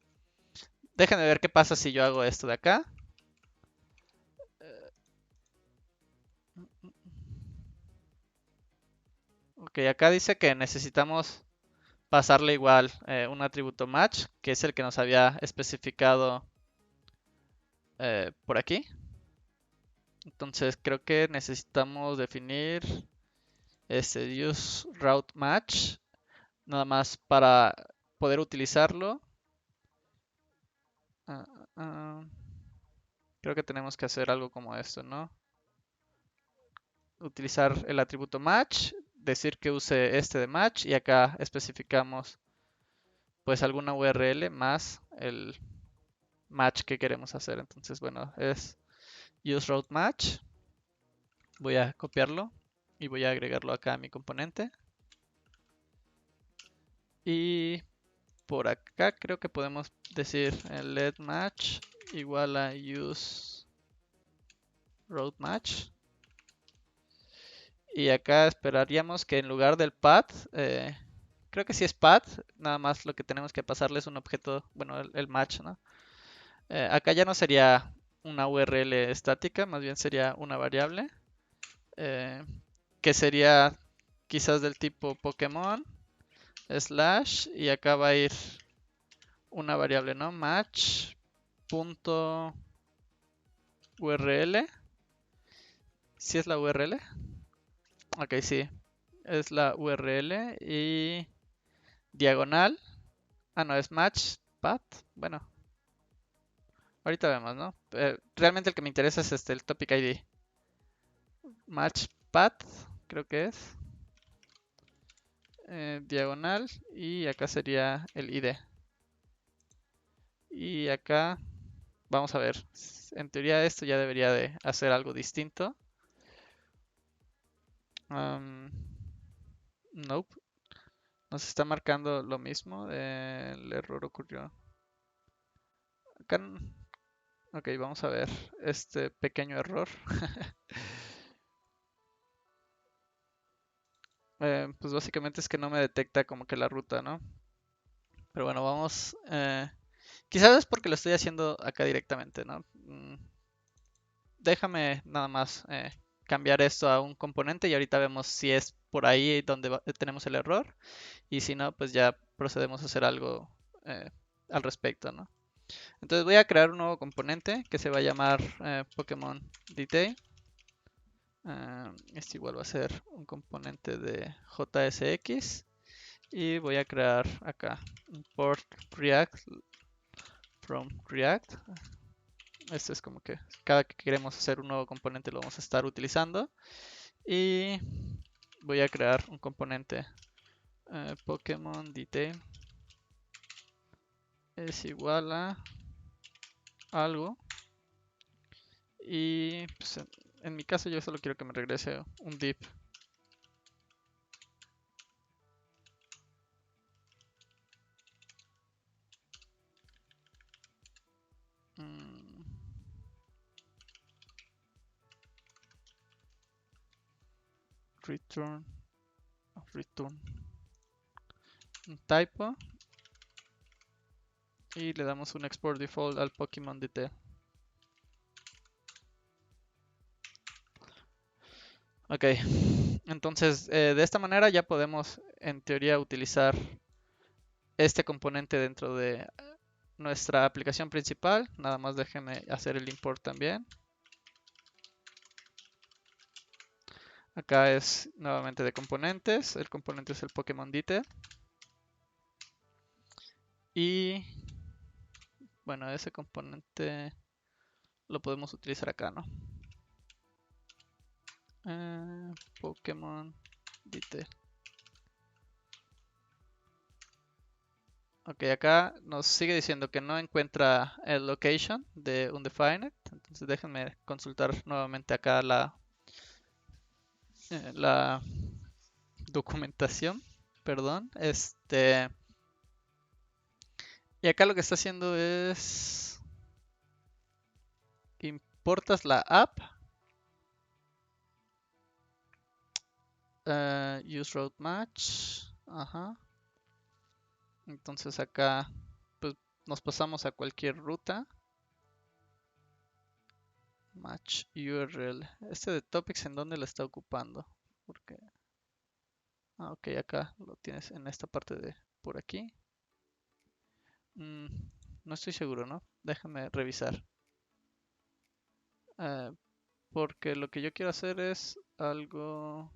Déjenme ver qué pasa si yo hago esto de acá. Ok, acá dice que necesitamos pasarle igual un atributo match, que es el que nos había especificado por aquí. Entonces creo que necesitamos definir este useRouteMatch, nada más para poder utilizarlo. Creo que tenemos que hacer algo como esto, ¿no? Utilizar el atributo match, decir que use este de match y acá especificamos pues alguna URL más el match que queremos hacer. Entonces, bueno, es useRouteMatch. Voy a copiarlo y voy a agregarlo acá a mi componente. Y por acá creo que podemos decir let match igual a useRouteMatch. Y acá esperaríamos que en lugar del path, creo que sí es path, nada más lo que tenemos que pasarle es un objeto, bueno, el match, ¿no? Acá ya no sería una URL estática, más bien sería una variable, que sería quizás del tipo Pokémon, slash, y acá va a ir una variable, ¿no? Match.url. ¿Sí es la URL? Ok, sí, es la URL y diagonal. Ah, no, es match path. Bueno, ahorita vemos, ¿no? Realmente el que me interesa es el topic ID. Match path, creo que es. diagonal y acá sería el ID. Y acá vamos a ver, en teoría esto ya debería de hacer algo distinto. Nope, nos está marcando lo mismo, el error ocurrió. Acá, ok, vamos a ver este pequeño error. Pues básicamente es que no me detecta como que la ruta, ¿no? Pero bueno, vamos. Quizás es porque lo estoy haciendo acá directamente, ¿no? Déjame nada más cambiar esto a un componente y ahorita vemos si es por ahí donde tenemos el error. Y si no, pues ya procedemos a hacer algo al respecto, ¿no? Entonces voy a crear un nuevo componente que se va a llamar Pokémon Detail. Este igual va a ser un componente de JSX. Y voy a crear acá import React from React. Este es como que cada que queremos hacer un nuevo componente lo vamos a estar utilizando. Y voy a crear un componente Pokémon Detail es igual a algo. Y pues, en mi caso yo solo quiero que me regrese un div. Return un typo y le damos un export default al Pokémon Detail. Ok, entonces de esta manera ya podemos en teoría utilizar este componente dentro de nuestra aplicación principal. Nada más déjenme hacer el import también. Acá es nuevamente de componentes. El componente es el Pokémon Detail. Y bueno, ese componente lo podemos utilizar acá, ¿no? Pokémon Detail. Ok, acá nos sigue diciendo que no encuentra el location de undefined. Entonces déjenme consultar nuevamente acá la documentación. Perdón. Y acá lo que está haciendo es importas la app. Use route match. Ajá. Entonces acá pues nos pasamos a cualquier ruta. Match URL. Este de topics, ¿en dónde lo está ocupando? Porque... Ah, ok, acá lo tienes en esta parte de por aquí. No estoy seguro, ¿no? Déjame revisar. Porque lo que yo quiero hacer es algo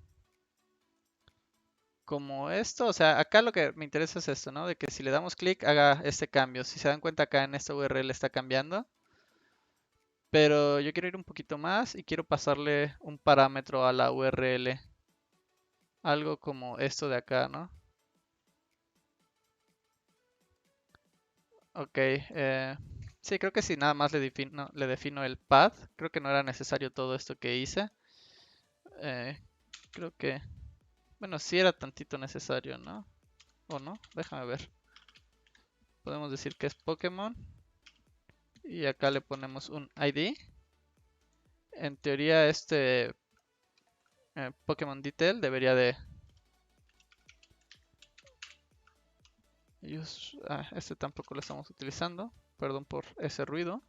como esto. O sea, acá lo que me interesa es esto, ¿no? De que si le damos clic haga este cambio. Si se dan cuenta acá en esta URL está cambiando. Pero yo quiero ir un poquito más y quiero pasarle un parámetro a la URL. Algo como esto de acá, ¿no? Ok, sí, creo que si nada más le defino el path, creo que no era necesario todo esto que hice. Creo que, bueno, sí era tantito necesario, ¿no? ¿O no? Déjame ver. Podemos decir que es Pokémon y acá le ponemos un ID. En teoría este Pokémon Detail debería de... este tampoco lo estamos utilizando, perdón por ese ruido.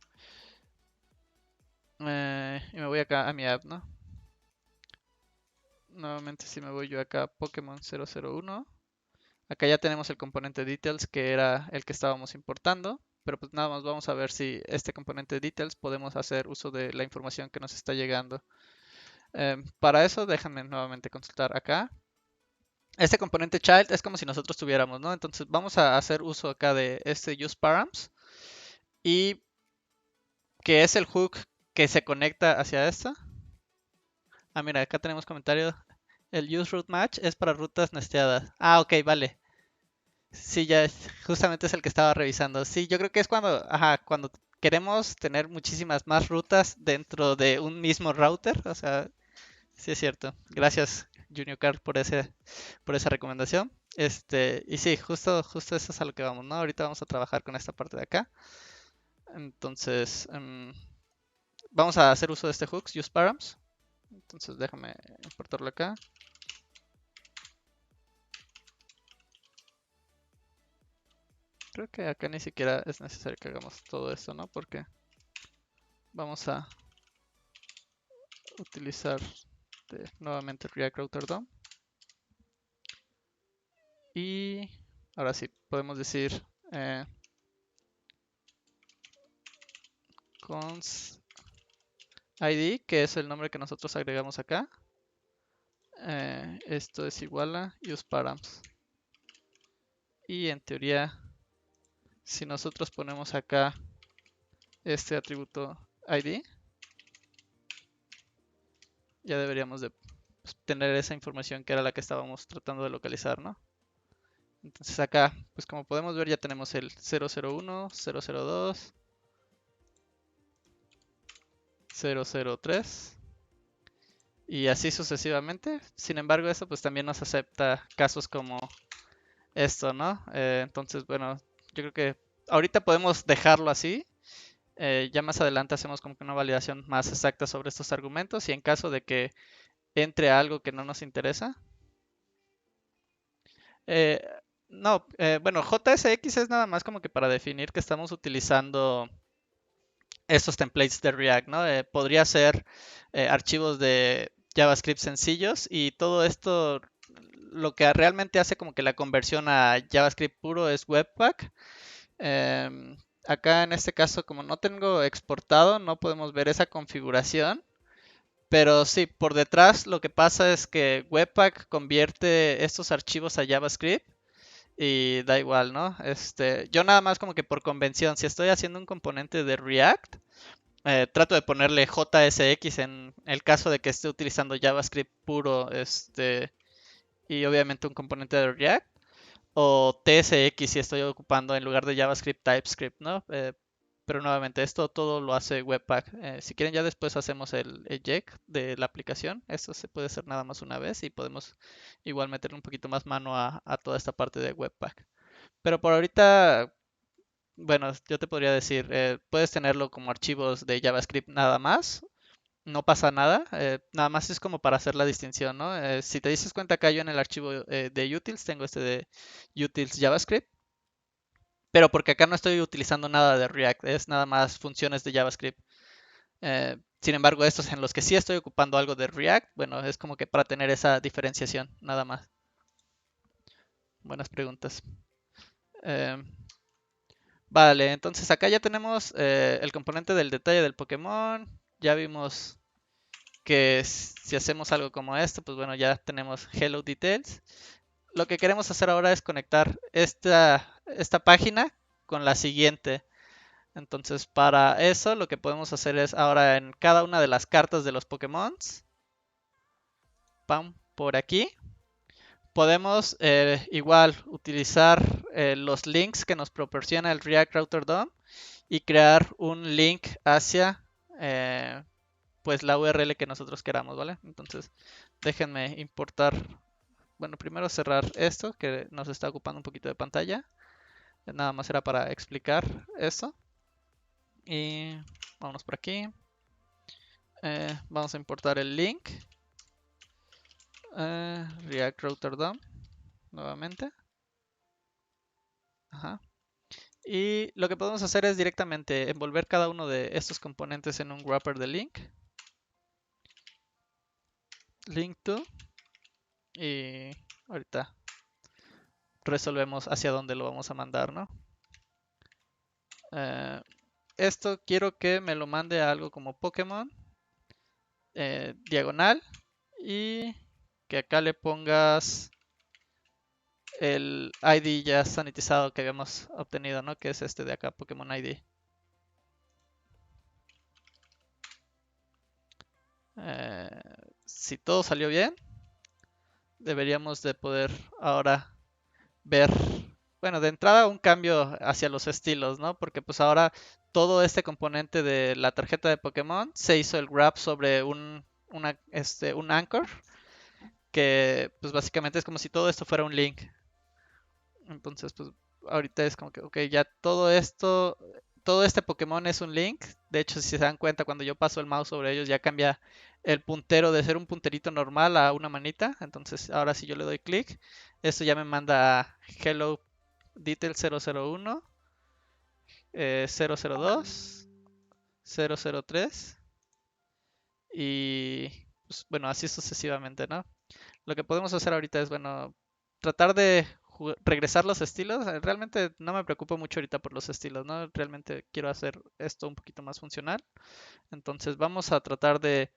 Y me voy acá a mi app, ¿no? Nuevamente si me voy yo acá Pokémon 001. Acá ya tenemos el componente details que era el que estábamos importando, pero pues nada más vamos a ver si este componente details podemos hacer uso de la información que nos está llegando. Para eso déjenme nuevamente consultar acá. Este componente child es como si nosotros tuviéramos, ¿no? Entonces vamos a hacer uso acá de este useParams y que es el hook que se conecta hacia esta. Ah, mira, acá tenemos comentario. El use route match es para rutas nesteadas. Ah, ok, vale. Sí, ya justamente es el que estaba revisando. Sí, yo creo que es cuando, ajá, cuando queremos tener muchísimas más rutas dentro de un mismo router. O sea, sí es cierto. Gracias, Junior Card, por esa recomendación. Y sí, justo eso es a lo que vamos, ¿no? Ahorita vamos a trabajar con esta parte de acá. Entonces, vamos a hacer uso de este hooks, use params. Entonces déjame importarlo acá. Creo que acá ni siquiera es necesario que hagamos todo esto, ¿no? Porque vamos a utilizar nuevamente el React Router DOM. Y ahora sí, podemos decir cons ID, que es el nombre que nosotros agregamos acá. Esto es igual a useParams. Y en teoría, si nosotros ponemos acá este atributo ID, ya deberíamos de tener esa información que era la que estábamos tratando de localizar, ¿no? Entonces acá, pues como podemos ver, ya tenemos el 001, 002, 003 y así sucesivamente. Sin embargo, eso pues también nos acepta casos como esto, ¿no? Entonces, bueno, yo creo que ahorita podemos dejarlo así. Ya más adelante hacemos como que una validación más exacta sobre estos argumentos y en caso de que entre algo que no nos interesa. Eh, no, bueno, JSX es nada más como que para definir que estamos utilizando estos templates de React, ¿no? Podría ser archivos de JavaScript sencillos y todo esto lo que realmente hace como que la conversión a JavaScript puro es Webpack. Acá en este caso, como no tengo exportado, no podemos ver esa configuración. Pero sí, por detrás lo que pasa es que Webpack convierte estos archivos a JavaScript y da igual, ¿no? Yo nada más como que por convención, si estoy haciendo un componente de React, trato de ponerle JSX en el caso de que esté utilizando JavaScript puro, y obviamente un componente de React, o TSX si estoy ocupando en lugar de JavaScript TypeScript, ¿no? Pero nuevamente, esto todo lo hace Webpack. Si quieren, ya después hacemos el eject de la aplicación. Esto se puede hacer nada más una vez y podemos igual meterle un poquito más mano a toda esta parte de Webpack. Pero por ahorita, bueno, yo te podría decir, puedes tenerlo como archivos de JavaScript nada más. No pasa nada, nada más es como para hacer la distinción, ¿no? Si te dices cuenta acá yo en el archivo de utils tengo este de utils JavaScript, pero porque acá no estoy utilizando nada de React, es nada más funciones de JavaScript. Sin embargo, estos en los que sí estoy ocupando algo de React, bueno, es como que para tener esa diferenciación, nada más. Buenas preguntas. Eh, vale, entonces acá ya tenemos el componente del detalle del Pokémon. Ya vimos que si hacemos algo como esto, pues bueno, ya tenemos Hello Details. Lo que queremos hacer ahora es conectar esta página con la siguiente. Entonces, para eso lo que podemos hacer es ahora en cada una de las cartas de los Pokémon, pam, por aquí, podemos igual utilizar los links que nos proporciona el React Router DOM y crear un link hacia pues la URL que nosotros queramos, ¿vale? Entonces, déjenme importar, bueno, primero cerrar esto que nos está ocupando un poquito de pantalla. Nada más era para explicar eso. Y vámonos por aquí. Vamos a importar el link. React Router DOM nuevamente. Ajá. Y lo que podemos hacer es directamente envolver cada uno de estos componentes en un wrapper de link. Link to. Y ahorita resolvemos hacia dónde lo vamos a mandar, ¿no? Esto quiero que me lo mande a algo como Pokémon. Diagonal. Y que acá le pongas el ID ya sanitizado que habíamos obtenido, ¿no? Que es este de acá, Pokémon ID. Si todo salió bien, deberíamos de poder ahora ver, bueno, de entrada un cambio hacia los estilos, ¿no? Porque pues ahora todo este componente de la tarjeta de Pokémon se hizo el wrap sobre un anchor, que pues básicamente es como si todo esto fuera un link. Entonces, pues ahorita es como que, ok, ya todo esto, todo este Pokémon es un link. De hecho, si se dan cuenta, cuando yo paso el mouse sobre ellos, ya cambia el puntero de ser un punterito normal a una manita. Entonces, ahora si yo le doy clic, esto ya me manda a Hello Detail 001, 002, 003 y pues, bueno, así sucesivamente, ¿no? Lo que podemos hacer ahorita es, bueno, tratar de regresar los estilos. Realmente no me preocupo mucho ahorita por los estilos, ¿no? Realmente quiero hacer esto un poquito más funcional. Entonces vamos a tratar de,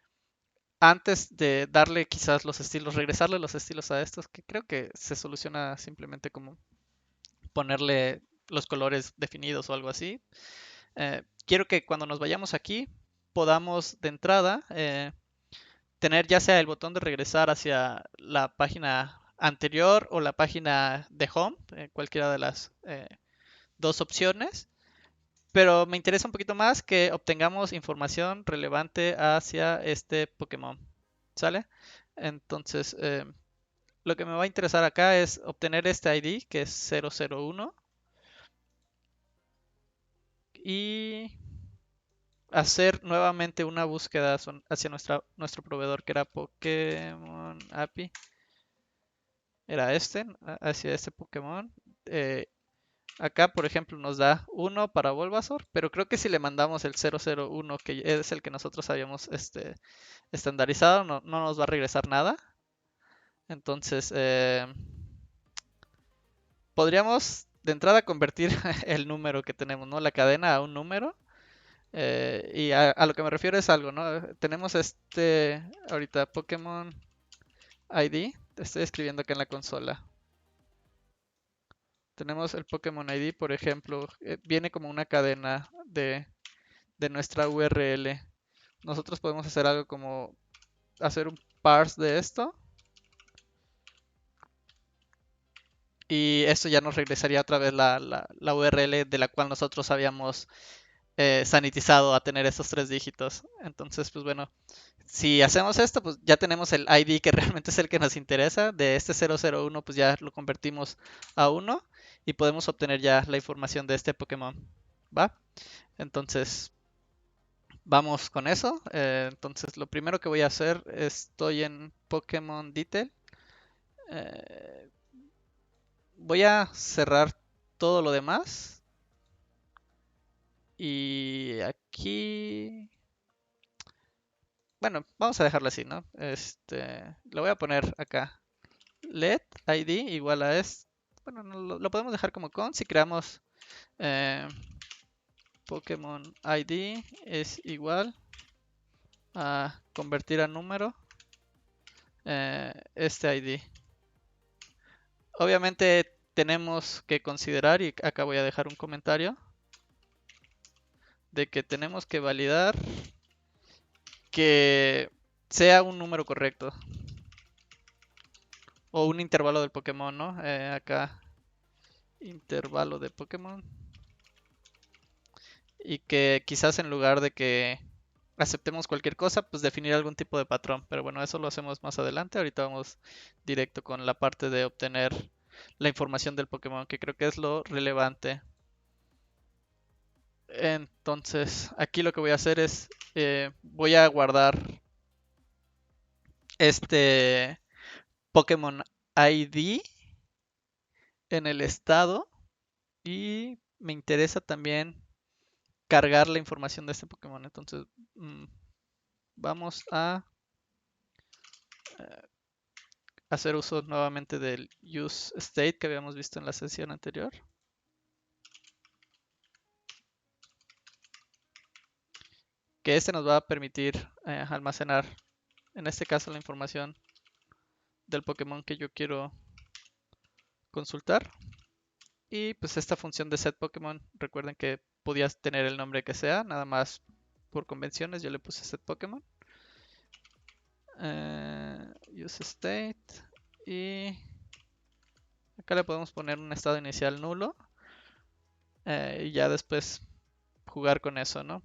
antes de darle quizás los estilos, regresarle los estilos a estos, que creo que se soluciona simplemente como ponerle los colores definidos o algo así. Quiero que cuando nos vayamos aquí podamos de entrada tener ya sea el botón de regresar hacia la página anterior o la página de home, cualquiera de las dos opciones, pero me interesa un poquito más que obtengamos información relevante hacia este Pokémon, ¿sale? Entonces, lo que me va a interesar acá es obtener este ID, que es 001, y hacer nuevamente una búsqueda hacia nuestro proveedor, que era Pokémon API. Era este, hacia este Pokémon. Eh, Acá, por ejemplo, nos da 1 para Bulbasaur, pero creo que si le mandamos el 001, que es el que nosotros habíamos estandarizado, no nos va a regresar nada. Entonces, podríamos de entrada convertir el número que tenemos, ¿no? La cadena a un número. Y a lo que me refiero es algo, ¿no? Tenemos ahorita Pokémon ID, te estoy escribiendo acá en la consola. Tenemos el Pokémon ID, por ejemplo, viene como una cadena de nuestra URL. Nosotros podemos hacer algo como hacer un parse de esto. Y esto ya nos regresaría otra vez la URL de la cual nosotros habíamos sanitizado a tener esos 3 dígitos. Entonces, pues bueno, si hacemos esto, pues ya tenemos el ID que realmente es el que nos interesa. De este 001, pues ya lo convertimos a 1 y podemos obtener ya la información de este Pokémon. ¿Va? Entonces, vamos con eso. Entonces, lo primero que voy a hacer, estoy en Pokémon Detail. Eh, Voy a cerrar todo lo demás. Y aquí, bueno, vamos a dejarlo así, ¿no? Lo voy a poner acá. Let ID igual a es. Bueno, no, lo podemos dejar como con. Si creamos Pokémon ID es igual a convertir a número este ID. Obviamente tenemos que considerar, y acá voy a dejar un comentario, de que tenemos que validar que sea un número correcto o un intervalo del Pokémon, ¿no? Acá, intervalo de Pokémon. Y que quizás en lugar de que aceptemos cualquier cosa, pues definir algún tipo de patrón. Pero bueno, eso lo hacemos más adelante. Ahorita vamos directo con la parte de obtener la información del Pokémon, que creo que es lo relevante. Entonces, aquí lo que voy a hacer es, voy a guardar este Pokémon ID en el estado y me interesa también cargar la información de este Pokémon. Entonces, vamos a hacer uso nuevamente del useState que habíamos visto en la sesión anterior. Que este nos va a permitir almacenar, en este caso, la información del Pokémon que yo quiero consultar. Y pues esta función de setPokémon, recuerden que podías tener el nombre que sea, nada más por convenciones yo le puse setPokémon. UseState Y acá le podemos poner un estado inicial nulo. Y ya después jugar con eso, ¿no?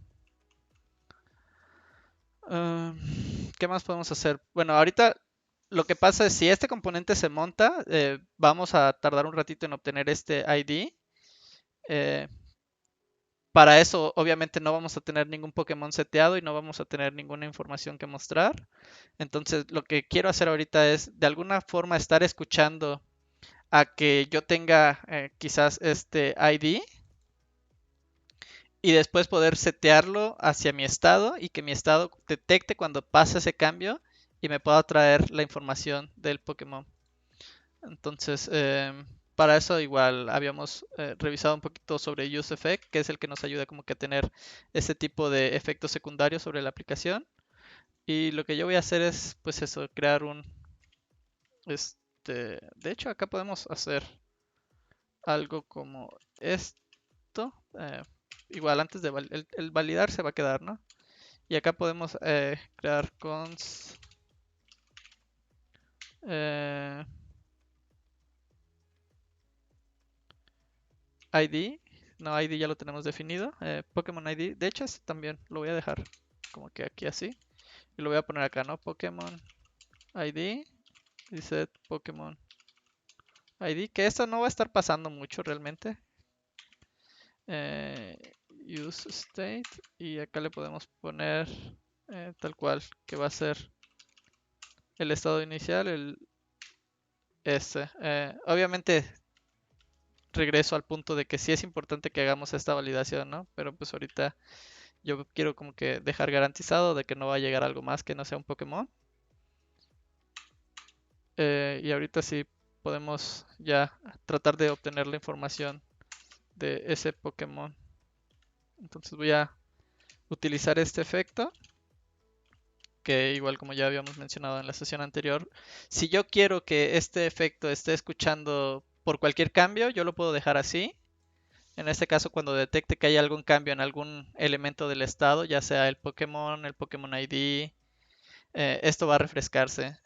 ¿Qué más podemos hacer? Bueno, ahorita lo que pasa es si este componente se monta, vamos a tardar un ratito en obtener este ID. Eh, para eso, obviamente, no vamos a tener ningún Pokémon seteado y no vamos a tener ninguna información que mostrar. Entonces, lo que quiero hacer ahorita es, de alguna forma, estar escuchando a que yo tenga quizás este ID y después poder setearlo hacia mi estado y que mi estado detecte cuando pasa ese cambio y me pueda traer la información del Pokémon. Entonces, para eso igual habíamos revisado un poquito sobre UseEffect, que es el que nos ayuda como que a tener este tipo de efectos secundarios sobre la aplicación. Y lo que yo voy a hacer es, pues eso, crear un, de hecho acá podemos hacer algo como esto. Igual antes de el validar se va a quedar, ¿no? Y acá podemos crear cons eh, ID. No, ID ya lo tenemos definido. Pokémon ID. De hecho, este también lo voy a dejar como que aquí así. Y lo voy a poner acá, ¿no? Pokémon ID. Y set Pokémon ID. Que esto no va a estar pasando mucho realmente. Eh, use state. Y acá le podemos poner tal cual. Que va a ser el estado inicial. El S. Obviamente regreso al punto de que sí es importante que hagamos esta validación, ¿no? Pero pues ahorita yo quiero como que dejar garantizado de que no va a llegar algo más que no sea un Pokémon. Y ahorita sí podemos ya tratar de obtener la información de ese Pokémon. Entonces voy a utilizar este efecto, que igual como ya habíamos mencionado en la sesión anterior, si yo quiero que este efecto esté escuchando por cualquier cambio, yo lo puedo dejar así. En este caso, cuando detecte que hay algún cambio en algún elemento del estado, ya sea el Pokémon ID, esto va a refrescarse.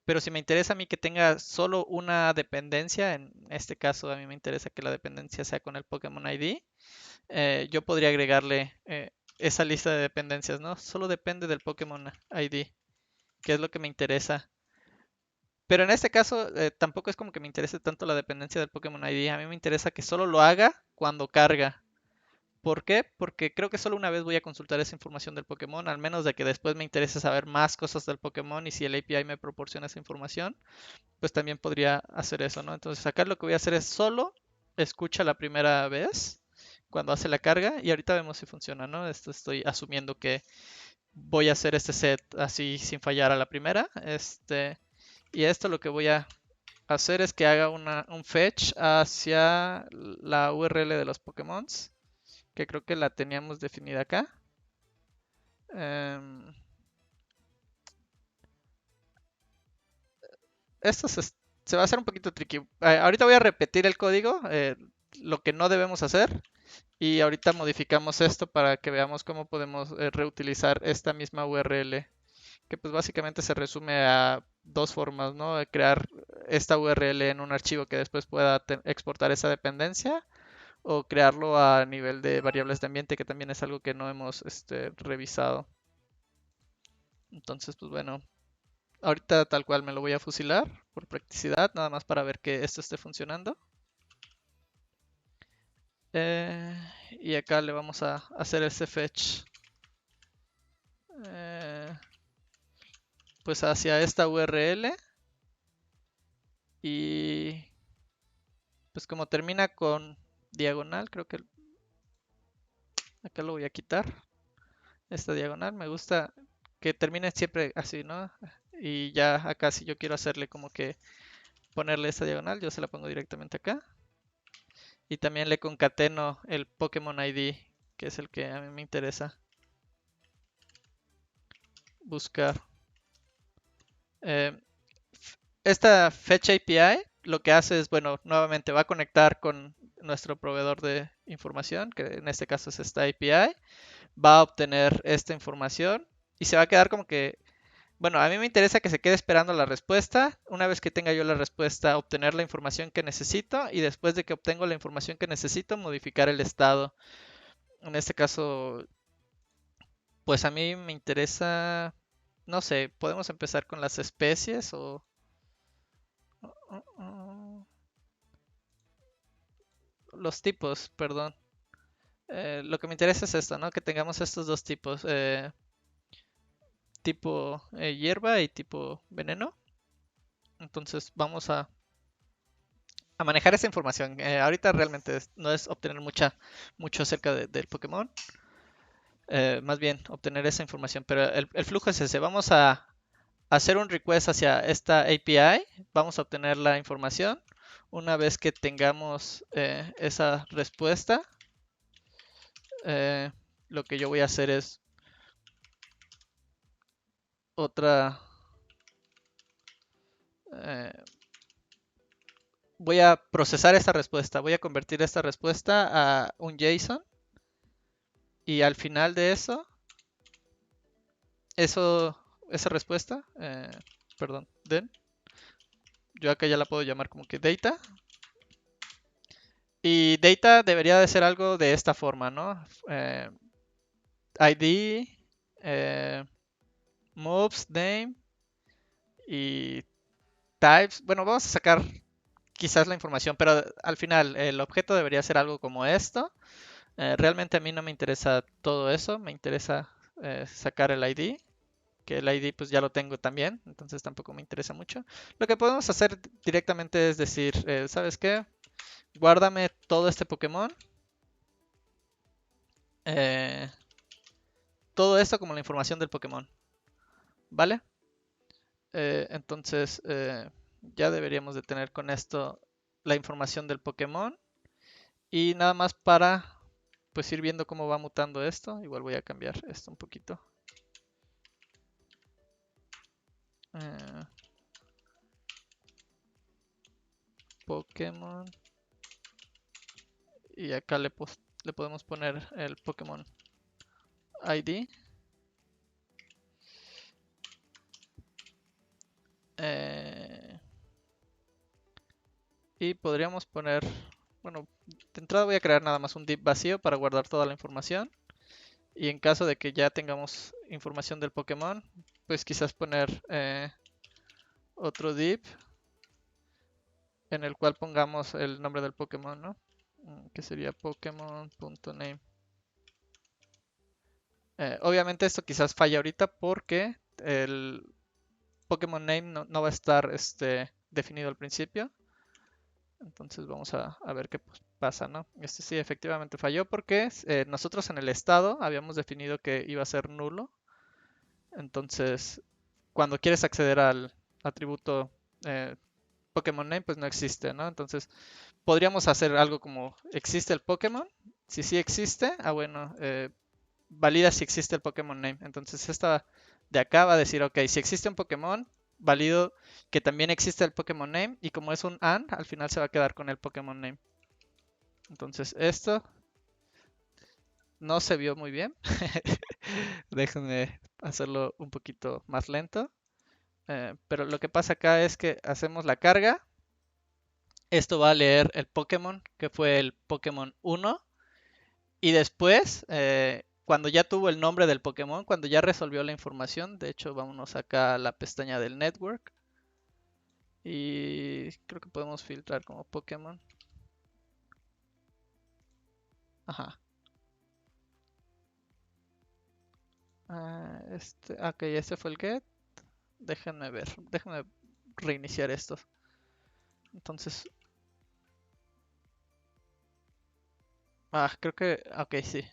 Pero si me interesa a mí que tenga solo una dependencia, en este caso a mí me interesa que la dependencia sea con el Pokémon ID, yo podría agregarle esa lista de dependencias, ¿no? Solo depende del Pokémon ID, que es lo que me interesa. Pero en este caso tampoco es como que me interese tanto la dependencia del Pokémon ID. A mí me interesa que solo lo haga cuando carga. ¿Por qué? Porque creo que solo una vez voy a consultar esa información del Pokémon, al menos de que después me interese saber más cosas del Pokémon y si el API me proporciona esa información, pues también podría hacer eso, ¿no? Entonces acá lo que voy a hacer es solo escucha la primera vez cuando hace la carga y ahorita vemos si funciona, ¿no? Esto estoy asumiendo que voy a hacer este set así sin fallar a la primera. Y esto lo que voy a hacer es que haga un fetch hacia la URL de los Pokémon, que creo que la teníamos definida acá. Esto se va a hacer un poquito tricky. Ahorita voy a repetir el código, lo que no debemos hacer, y ahorita modificamos esto para que veamos cómo podemos reutilizar esta misma URL, que pues básicamente se resume a dos formas, ¿no? Crear esta URL en un archivo que después pueda exportar esa dependencia o crearlo a nivel de variables de ambiente, que también es algo que no hemos revisado. Entonces, pues bueno, ahorita tal cual me lo voy a fusilar por practicidad, nada más para ver que esto esté funcionando. Y acá le vamos a hacer ese fetch pues hacia esta URL. Y pues como termina con diagonal, creo que acá lo voy a quitar. Esta diagonal, me gusta que termine siempre así, ¿no? Y ya acá si yo quiero hacerle como que ponerle esta diagonal, yo se la pongo directamente acá. Y también le concateno el Pokémon ID, que es el que a mí me interesa buscar. Esta Fetch API lo que hace es, bueno, nuevamente va a conectar con nuestro proveedor de información, que en este caso es esta API, va a obtener esta información y se va a quedar como que Bueno, a mí me interesa que se quede esperando la respuesta. Una vez que tenga yo la respuesta, obtener la información que necesito y después de que obtengo la información que necesito, modificar el estado. En este caso, pues a mí me interesa, no sé, podemos empezar con las especies o los tipos, perdón. Lo que me interesa es esto, ¿no? Que tengamos estos dos tipos, tipo hierba y tipo veneno. Entonces vamos a manejar esa información. Ahorita realmente no es obtener mucho acerca del Pokémon, más bien obtener esa información, pero el flujo es ese. Vamos a hacer un request hacia esta API, vamos a obtener la información. Una vez que tengamos esa respuesta, eh, lo que yo voy a hacer es otra... eh, voy a procesar esta respuesta, voy a convertir esta respuesta a un JSON y al final de esa respuesta, perdón, den, yo acá ya la puedo llamar como que data. Y data debería de ser algo de esta forma, ¿no? ID, eh, moves, name y types. Bueno, vamos a sacar quizás la información, pero al final el objeto debería ser algo como esto. Realmente a mí no me interesa todo eso, me interesa sacar el ID, que el ID pues ya lo tengo también, entonces tampoco me interesa mucho. Lo que podemos hacer directamente es decir, ¿sabes qué? Guárdame todo este Pokémon, eh, todo esto como la información del Pokémon, ¿vale? Entonces ya deberíamos de tener con esto la información del Pokémon y nada más para pues ir viendo cómo va mutando esto. Igual voy a cambiar esto un poquito. Eh, Pokémon y acá le podemos poner el Pokémon ID. Y podríamos poner, bueno, de entrada voy a crear nada más un div vacío para guardar toda la información. Y en caso de que ya tengamos información del Pokémon, pues quizás poner otro div en el cual pongamos el nombre del Pokémon, ¿no? Que sería Pokémon.name. Obviamente esto quizás falla ahorita porque el Pokémon name no va a estar definido al principio. Entonces vamos a ver qué pasa, ¿no? Este sí efectivamente falló porque nosotros en el estado habíamos definido que iba a ser nulo. Entonces, cuando quieres acceder al atributo Pokémon Name, pues no existe, ¿no? Entonces, podríamos hacer algo como, ¿existe el Pokémon? Si sí existe, bueno, valida si existe el Pokémon Name. Entonces, esta de acá va a decir, ok, si existe un Pokémon, valido que también existe el Pokémon Name y como es un AND, al final se va a quedar con el Pokémon Name. Entonces, esto no se vio muy bien. Déjenme hacerlo un poquito más lento. Pero lo que pasa acá es que hacemos la carga. Esto va a leer el Pokémon, que fue el Pokémon 1. Y después, cuando ya tuvo el nombre del Pokémon, cuando ya resolvió la información, de hecho, vámonos acá a la pestaña del network. Y creo que podemos filtrar como Pokémon. Ajá. Ok, este fue el get. Déjenme ver, déjenme reiniciar esto. Entonces, creo que, ok, sí.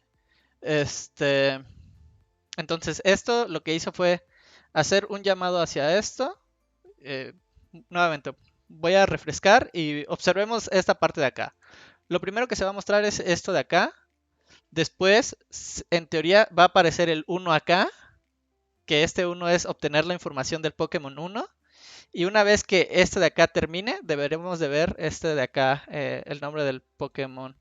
Entonces, esto lo que hizo fue hacer un llamado hacia esto. Eh, Nuevamente, voy a refrescar y observemos esta parte de acá. Lo primero que se va a mostrar es esto de acá. Después, en teoría, va a aparecer el 1 acá, que este 1 es obtener la información del Pokémon 1. Y una vez que este de acá termine, deberemos de ver este de acá, el nombre del Pokémon.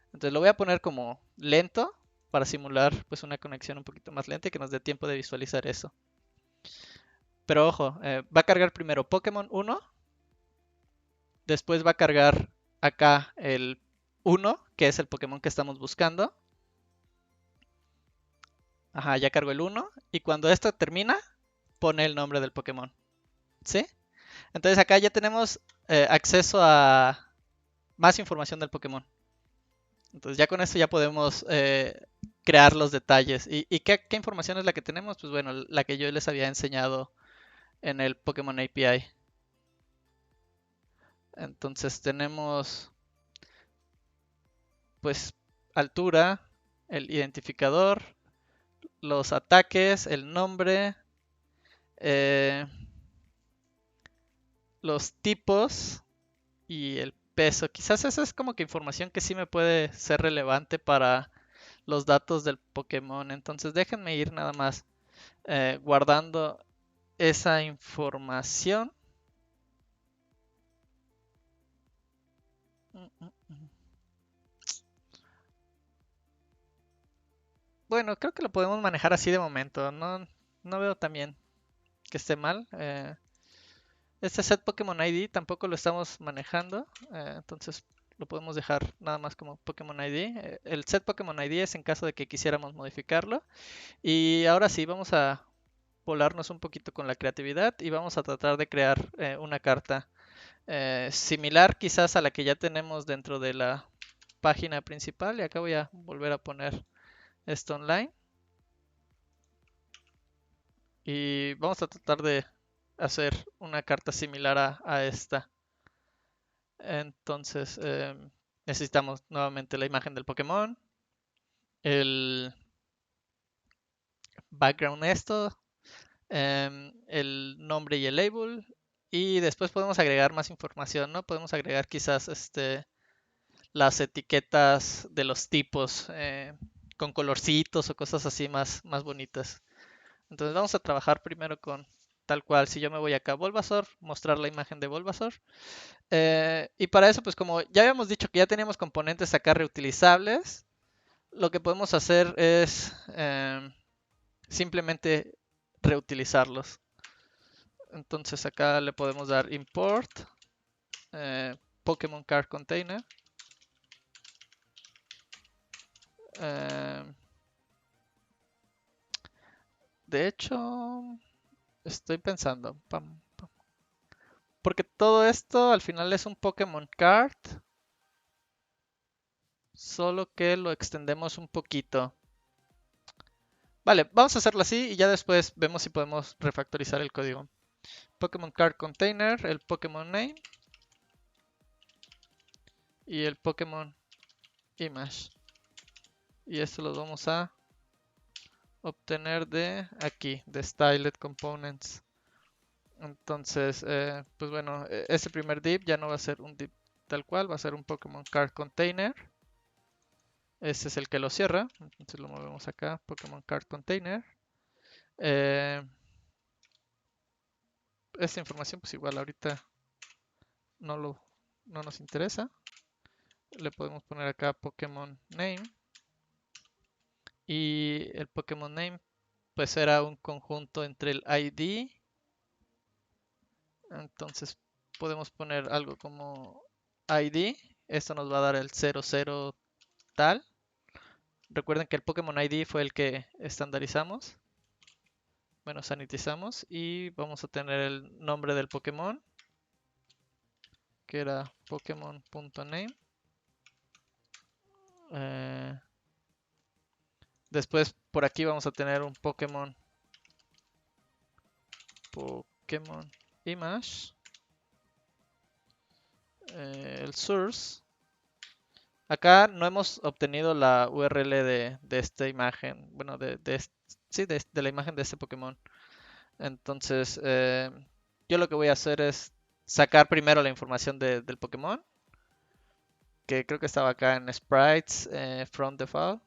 Entonces lo voy a poner como lento para simular pues una conexión un poquito más lenta y que nos dé tiempo de visualizar eso. Pero ojo, va a cargar primero Pokémon 1, después va a cargar acá el 1, que es el Pokémon que estamos buscando. Ajá, ya cargó el 1. Y cuando esto termina, pone el nombre del Pokémon. ¿Sí? Entonces acá ya tenemos acceso a más información del Pokémon. Entonces ya con esto ya podemos crear los detalles. ¿Y qué información es la que tenemos? Pues bueno, la que yo les había enseñado en el Pokémon API. Entonces tenemos pues altura, el identificador, los ataques, el nombre, eh, los tipos y el peso. Quizás esa es como que información que sí me puede ser relevante para los datos del Pokémon. Entonces déjenme ir nada más guardando esa información. Bueno, creo que lo podemos manejar así de momento. No veo también que esté mal. Este set Pokémon ID tampoco lo estamos manejando. Entonces lo podemos dejar nada más como Pokémon ID. El set Pokémon ID es en caso de que quisiéramos modificarlo. Y ahora sí, vamos a volarnos un poquito con la creatividad y vamos a tratar de crear una carta similar quizás a la que ya tenemos dentro de la página principal. Y acá voy a volver a poner esto online. Y vamos a tratar de hacer una carta similar a esta. Entonces necesitamos nuevamente la imagen del Pokémon, el background esto, el nombre y el label. Y después podemos agregar más información, ¿no? Podemos agregar quizás las etiquetas de los tipos con colorcitos o cosas así más bonitas. Entonces vamos a trabajar primero con tal cual. Si yo me voy acá a Bulbasaur, mostrar la imagen de Bulbasaur. Y para eso, pues como ya habíamos dicho que ya teníamos componentes acá reutilizables, lo que podemos hacer es simplemente reutilizarlos. Entonces acá le podemos dar import Pokémon Card Container. De hecho, estoy pensando, porque todo esto al final es un Pokémon Card, solo que lo extendemos un poquito. Vale, vamos a hacerlo así y ya después vemos si podemos refactorizar el código. Pokémon Card Container, el Pokémon Name y el Pokémon Image. Y esto lo vamos a obtener de aquí, de Styled Components. Entonces, pues bueno, ese primer div ya no va a ser un div tal cual, va a ser un Pokémon Card Container. Ese es el que lo cierra. Entonces lo movemos acá, Pokémon Card Container. Esta información, pues igual ahorita no nos interesa. Le podemos poner acá Pokémon Name. Y el Pokémon Name, pues era un conjunto entre el ID. Entonces podemos poner algo como ID. Esto nos va a dar el 00 tal. Recuerden que el Pokémon ID fue el que estandarizamos. Bueno, sanitizamos. Y vamos a tener el nombre del Pokémon, que era Pokémon.name. Después por aquí vamos a tener un Pokémon Image. El source. Acá no hemos obtenido la URL de esta imagen. Bueno, sí, de la imagen de este Pokémon. Entonces, yo lo que voy a hacer es sacar primero la información del Pokémon, que creo que estaba acá en sprites from default.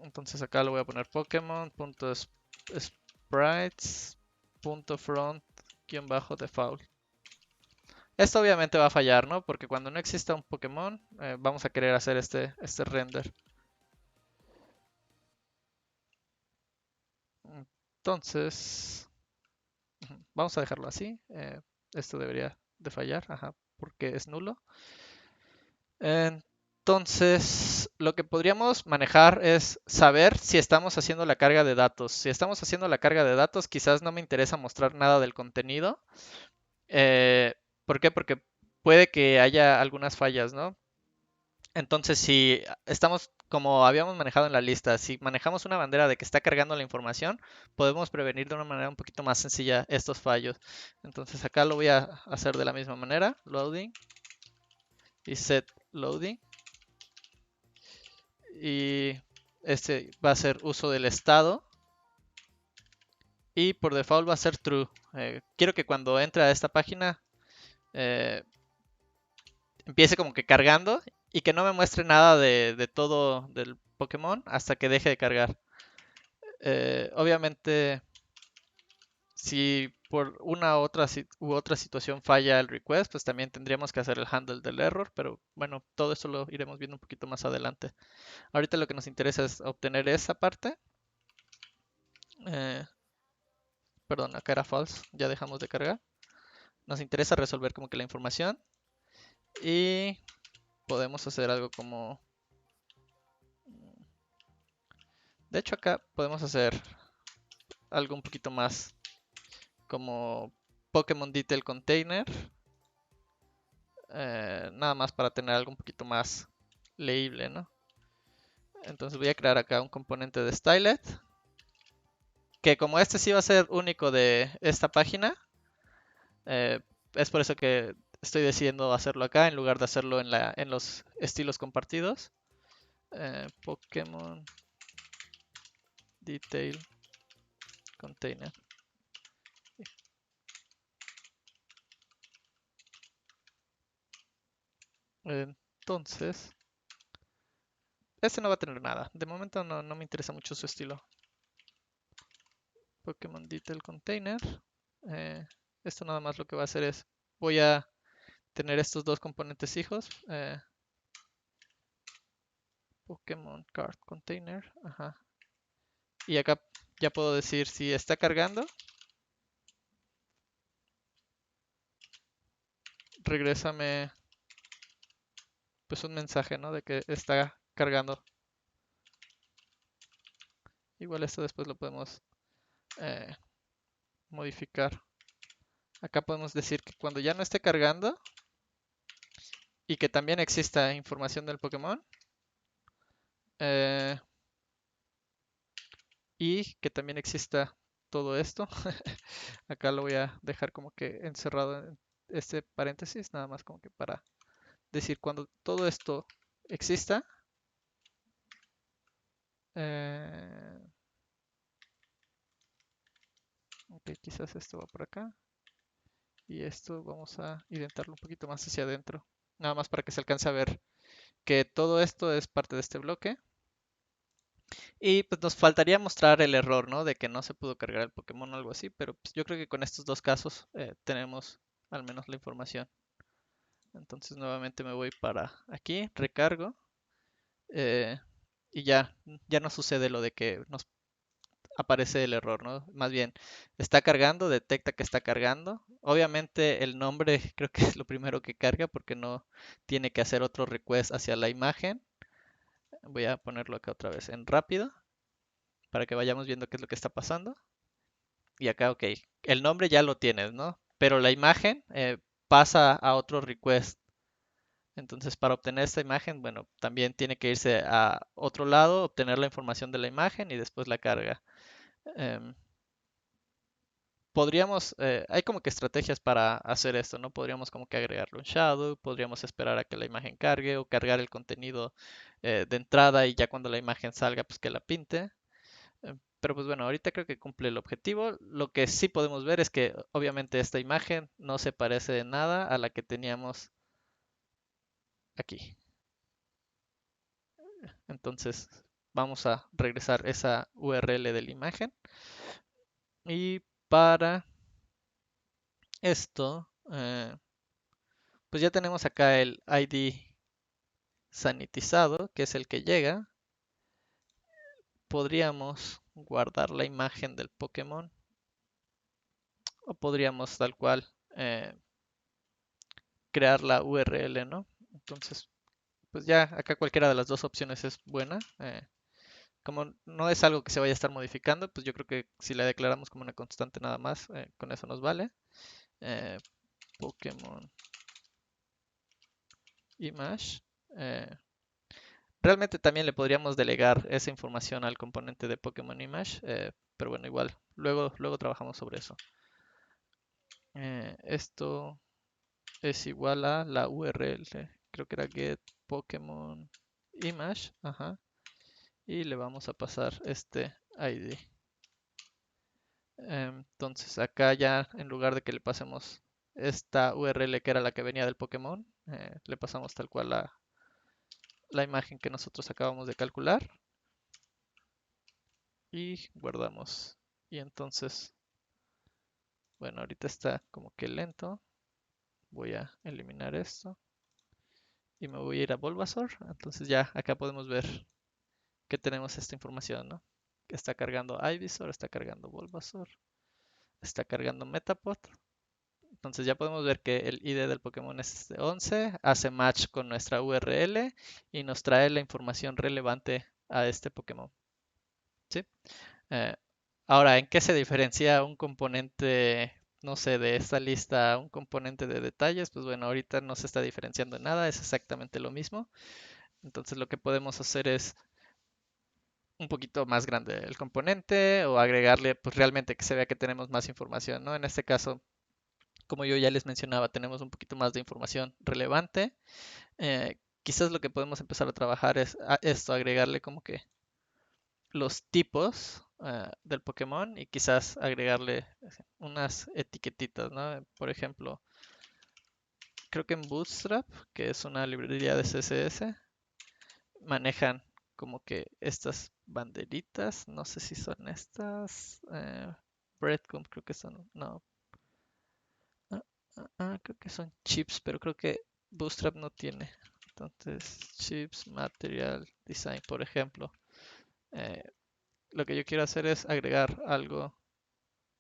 Entonces acá le voy a poner Pokemon.sprites.front-default. Esto obviamente va a fallar, ¿no? Porque cuando no exista un Pokémon, vamos a querer hacer este render. Entonces, vamos a dejarlo así. Esto debería de fallar, ajá, porque es nulo. Entonces, lo que podríamos manejar es saber si estamos haciendo la carga de datos. Si estamos haciendo la carga de datos, quizás no me interesa mostrar nada del contenido. ¿Por qué? Porque puede que haya algunas fallas, ¿no? Entonces, si estamos, como habíamos manejado en la lista, si manejamos una bandera de que está cargando la información, podemos prevenir de una manera un poquito más sencilla estos fallos. Entonces, acá lo voy a hacer de la misma manera, loading y set loading. Y este va a ser uso del estado. Y por default va a ser true. Quiero que cuando entre a esta página eh, empiece como que cargando y que no me muestre nada de todo del Pokémon hasta que deje de cargar. Obviamente, si por una u otra situación falla el request, pues también tendríamos que hacer el handle del error, pero bueno, todo eso lo iremos viendo un poquito más adelante. Ahorita lo que nos interesa es obtener esa parte. Eh, Perdón, acá era false, ya dejamos de cargar. Nos interesa resolver como que la información y podemos hacer algo como... De hecho acá podemos hacer algo un poquito más como Pokémon Detail Container. Nada más para tener algo un poquito más leíble, ¿no? Entonces voy a crear acá un componente de Stylet. Que como este sí va a ser único de esta página, es por eso que estoy decidiendo hacerlo acá en lugar de hacerlo en los estilos compartidos. Pokémon Detail Container. Entonces, este no va a tener nada. De momento no me interesa mucho su estilo. Pokémon Detail Container. Esto nada más lo que va a hacer es, voy a tener estos dos componentes hijos. Pokémon Card Container. Ajá. Y acá ya puedo decir si está cargando. Regrésame pues un mensaje, ¿no? De que está cargando. Igual esto después lo podemos modificar. Acá podemos decir que cuando ya no esté cargando y que también exista información del Pokémon y que también exista todo esto. Acá lo voy a dejar como que encerrado en este paréntesis, nada más como que para decir cuando todo esto exista. Ok, quizás esto va por acá. Y esto vamos a intentarlo un poquito más hacia adentro. Nada más para que se alcance a ver que todo esto es parte de este bloque. Y pues nos faltaría mostrar el error, ¿no? De que no se pudo cargar el Pokémon o algo así. Pero pues, yo creo que con estos dos casos tenemos al menos la información. Entonces nuevamente me voy para aquí, recargo. eh, y ya no sucede lo de que nos aparece el error, ¿no? Más bien, está cargando, detecta que está cargando. Obviamente el nombre creo que es lo primero que carga porque no tiene que hacer otro request hacia la imagen. Voy a ponerlo acá otra vez en rápido para que vayamos viendo qué es lo que está pasando. Y acá, ok, el nombre ya lo tienes, ¿no? Pero la imagen pasa a otro request. Entonces, para obtener esta imagen, bueno, también tiene que irse a otro lado, obtener la información de la imagen y después la carga. Em, hay como que estrategias para hacer esto, ¿no? Podríamos como que agregarle un shadow, podríamos esperar a que la imagen cargue o cargar el contenido de entrada y ya cuando la imagen salga, pues que la pinte. Pero pues bueno, ahorita creo que cumple el objetivo. Lo que sí podemos ver es que obviamente esta imagen no se parece de nada a la que teníamos aquí. Entonces vamos a regresar esa URL de la imagen. Y para esto, pues ya tenemos acá el ID sanitizado, que es el que llega. Podríamos guardar la imagen del Pokémon o podríamos tal cual crear la URL, ¿no? Entonces, pues ya acá cualquiera de las dos opciones es buena. Como no es algo que se vaya a estar modificando, pues yo creo que si la declaramos como una constante nada más, con eso nos vale. Pokémon image. eh, Realmente también le podríamos delegar esa información al componente de Pokémon image, pero bueno, igual, luego trabajamos sobre eso. Esto es igual a la URL, creo que era get Pokémon image, ajá, y le vamos a pasar este ID. Entonces acá ya en lugar de que le pasemos esta URL que era la que venía del Pokémon, le pasamos tal cual la imagen que nosotros acabamos de calcular y guardamos. Y entonces, bueno, ahorita está como que lento. Voy a eliminar esto y me voy a ir a Bulbasaur. Entonces ya acá podemos ver que tenemos esta información, ¿no? Está cargando Ivysaur, está cargando Bulbasaur, está cargando Metapod. Entonces ya podemos ver que el ID del Pokémon es este 11, hace match con nuestra URL y nos trae la información relevante a este Pokémon. ¿Sí? Eh, Ahora, ¿en qué se diferencia un componente, no sé, de esta lista a un componente de detalles? Pues bueno, ahorita no se está diferenciando en nada, es exactamente lo mismo. Entonces lo que podemos hacer es un poquito más grande el componente o agregarle, pues realmente que se vea que tenemos más información, ¿no? En este caso, como yo ya les mencionaba, tenemos un poquito más de información relevante. Quizás lo que podemos empezar a trabajar es esto, agregarle como que los tipos del Pokémon y quizás agregarle unas etiquetitas, ¿no? Por ejemplo, creo que en Bootstrap, que es una librería de CSS, manejan como que estas banderitas, no sé si son estas, breadcrumb creo que son, no, creo que son chips, pero creo que Bootstrap no tiene. Entonces, chips, material, design, por ejemplo. Eh, lo que yo quiero hacer es agregar algo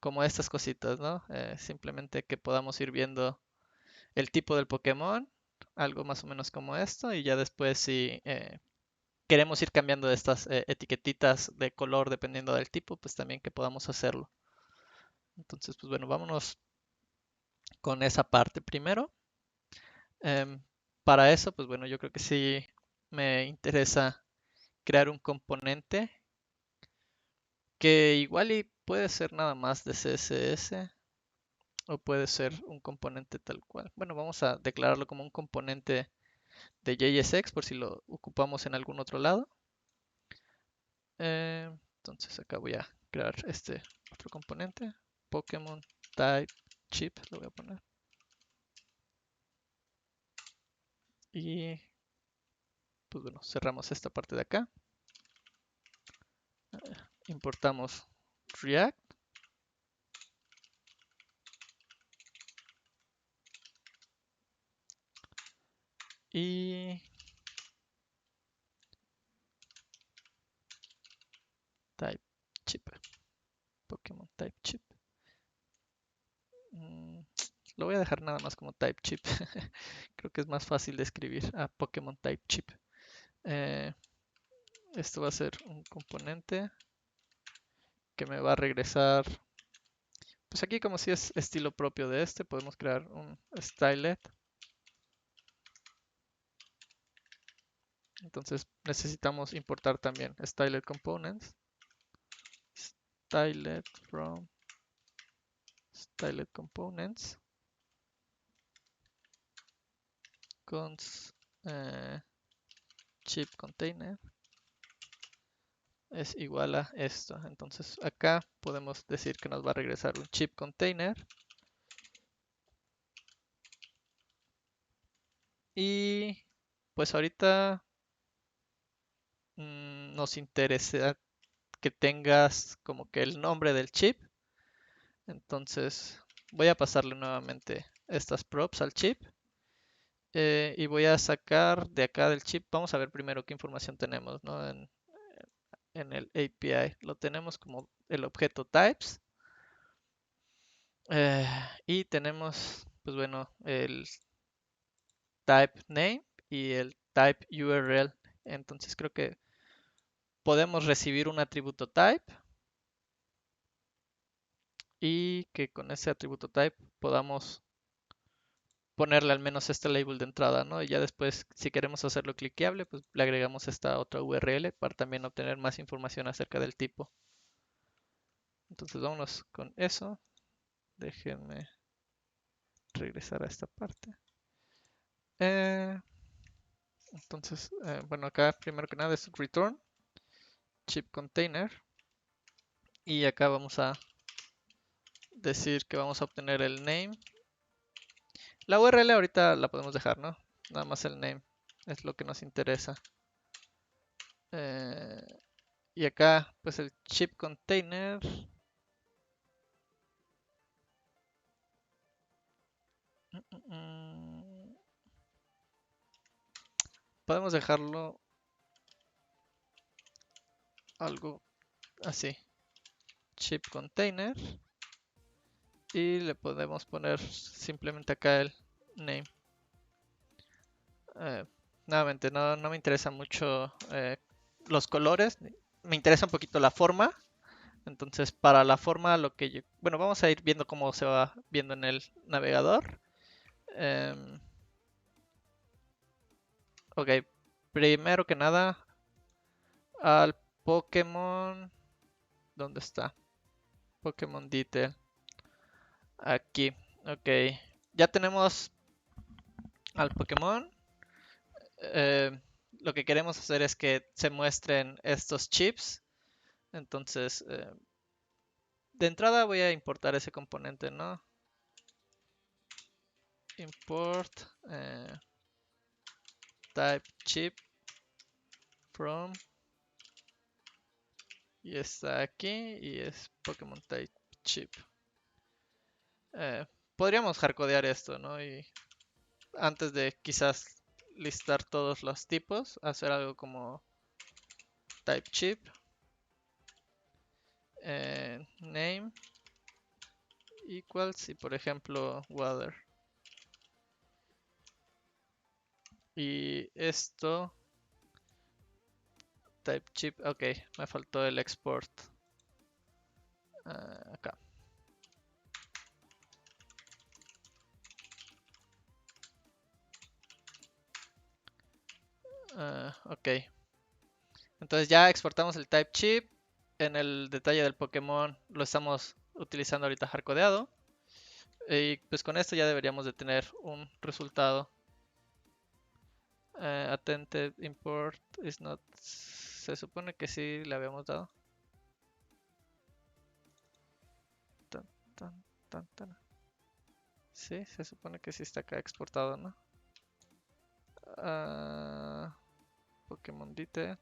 como estas cositas, ¿no? Simplemente que podamos ir viendo el tipo del Pokémon, algo más o menos como esto, y ya después si queremos ir cambiando estas etiquetitas de color dependiendo del tipo, pues también que podamos hacerlo. Entonces, pues bueno, vámonos con esa parte primero. Em, para eso, pues bueno, yo creo que sí me interesa crear un componente que igual y puede ser nada más de CSS o puede ser un componente tal cual. Bueno, vamos a declararlo como un componente de JSX por si lo ocupamos en algún otro lado. Entonces acá voy a crear este otro componente, Pokémon Type Chip, lo voy a poner. Y pues bueno, cerramos esta parte de acá. Importamos React. Y Type Chip, Pokémon Type Chip. Lo voy a dejar nada más como Type Chip. Creo que es más fácil de escribir a Pokémon Type Chip. Esto va a ser un componente que me va a regresar. Pues aquí como si es estilo propio de este, podemos crear un stylet. Entonces necesitamos importar también stylet components. Stylet from stylet components. Cons chip container es igual a esto. Entonces acá podemos decir que nos va a regresar un chip container. Y pues ahorita nos interesa que tengas como que el nombre del chip. Entonces voy a pasarle nuevamente estas props al chip. Y voy a sacar de acá del chip. Vamos a ver primero qué información tenemos, ¿no? en el API. Lo tenemos como el objeto types. Y tenemos, pues bueno, el type name y el type URL. Entonces creo que podemos recibir un atributo type y que con ese atributo type podamos ponerle al menos este label de entrada, ¿no? Y ya después, si queremos hacerlo cliqueable, pues le agregamos esta otra URL para también obtener más información acerca del tipo. Entonces vámonos con eso. Déjenme regresar a esta parte. Entonces, bueno, acá primero que nada es return chip container. Y acá vamos a decir que vamos a obtener el name. La URL ahorita la podemos dejar, ¿no? Nada más el name es lo que nos interesa. Y acá, pues el chip container. Podemos dejarlo algo así. Chip container. Y le podemos poner simplemente acá el name. Nuevamente, no me interesa mucho los colores. Me interesa un poquito la forma. Entonces, para la forma, bueno, vamos a ir viendo cómo se va viendo en el navegador. Ok, primero que nada, al Pokémon. ¿Dónde está? Pokémon Detail. Aquí, ok. Ya tenemos al Pokémon. Lo que queremos hacer es que se muestren estos chips. Entonces, de entrada voy a importar ese componente, ¿no? Import type chip from. Y está aquí y es Pokémon type chip. Podríamos hardcodear esto, ¿no? Y antes de quizás listar todos los tipos, hacer algo como type chip, name equals y por ejemplo water. Y esto type chip, ok, me faltó el export. Acá. Ok. Entonces ya exportamos el type chip. En el detalle del Pokémon lo estamos utilizando ahorita hardcodeado. Y pues con esto ya deberíamos de tener un resultado. Attempted import is not. Se supone que sí le habíamos dado. Tan, tan, tan, tan. Sí, se supone que sí está acá exportado, ¿no? Pokémon Dite.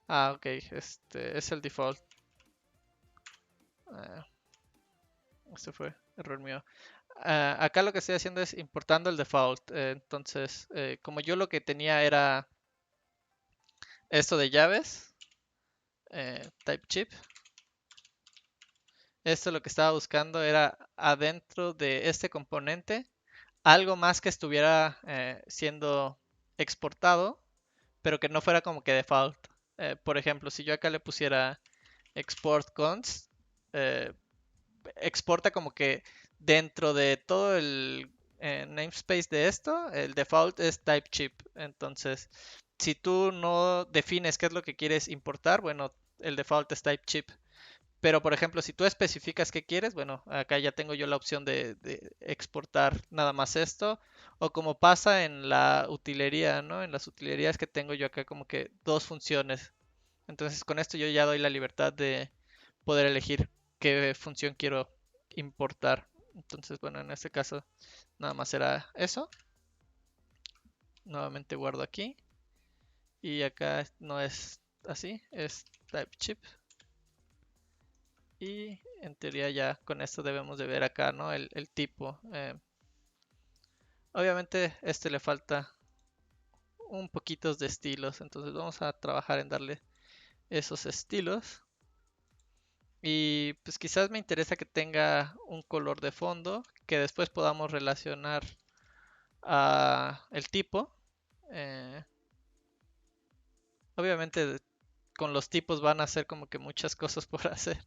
Ok, este es el default. Este fue error mío. Acá lo que estoy haciendo es importando el default. Entonces, como yo lo que tenía era esto de llaves, type chip. Esto lo que estaba buscando era adentro de este componente algo más que estuviera siendo exportado, pero que no fuera como que default. Por ejemplo, si yo acá le pusiera export const, exporta como que dentro de todo el namespace de esto, el default es type chip. Entonces, si tú no defines qué es lo que quieres importar, bueno, el default es type chip. Pero, por ejemplo, si tú especificas qué quieres, bueno, acá ya tengo yo la opción de exportar nada más esto. O como pasa en la utilería, ¿no? En las utilerías que tengo yo acá como que dos funciones. Entonces, con esto yo ya doy la libertad de poder elegir qué función quiero importar. Entonces, bueno, en este caso nada más será eso. Nuevamente guardo aquí. Y acá no es así, es type chip. Y en teoría ya con esto debemos de ver acá, ¿no? El tipo. Obviamente este le falta un poquito de estilos, entonces vamos a trabajar en darle esos estilos. Y pues quizás me interesa que tenga un color de fondo que después podamos relacionar a el tipo. Eh, obviamente con los tipos van a ser como que muchas cosas por hacer.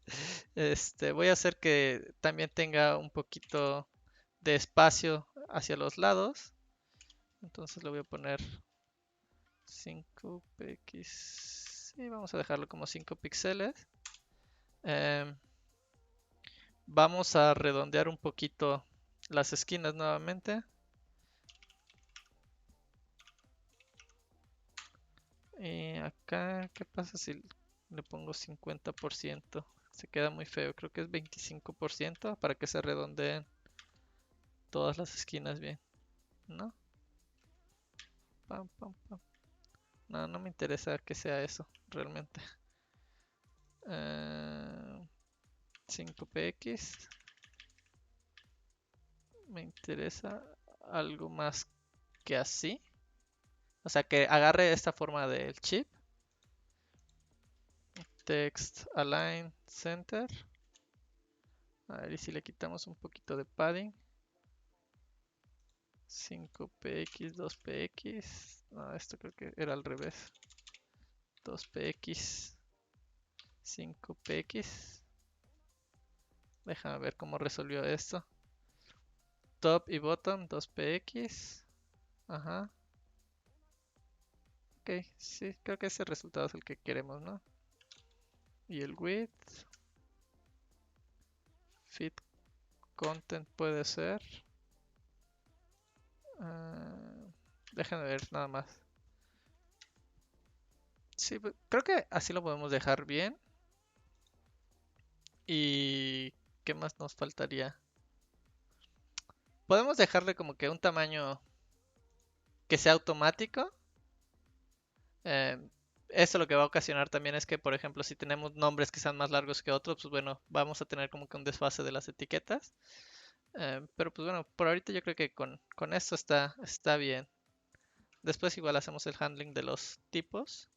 Voy a hacer que también tenga un poquito de espacio hacia los lados. Entonces le voy a poner 5px. Y vamos a dejarlo como 5 píxeles. Em, vamos a redondear un poquito las esquinas nuevamente. Y acá, ¿qué pasa si le pongo 50%? Se queda muy feo, creo que es 25% para que se redondeen todas las esquinas bien, ¿no? Pam, pam, pam. No, no me interesa que sea eso, realmente. 5px. Me interesa algo más que así. O sea, que agarre esta forma del chip. Text align center. A ver, y si le quitamos un poquito de padding. 5px, 2px. No, esto creo que era al revés. 2px, 5px. Déjame ver cómo resolvió esto. Top y bottom, 2px. Ajá. Ok, sí, creo que ese resultado es el que queremos, ¿no? Y el width. Fit content puede ser. Déjenme ver nada más. Sí, creo que así lo podemos dejar bien. ¿Y qué más nos faltaría? Podemos dejarle como que un tamaño que sea automático. Eh, Eso lo que va a ocasionar también es que, por ejemplo, si tenemos nombres que sean más largos que otros, pues bueno, vamos a tener como que un desfase de las etiquetas. Pero pues bueno, por ahorita yo creo que con esto está bien. Después igual hacemos el handling de los tipos.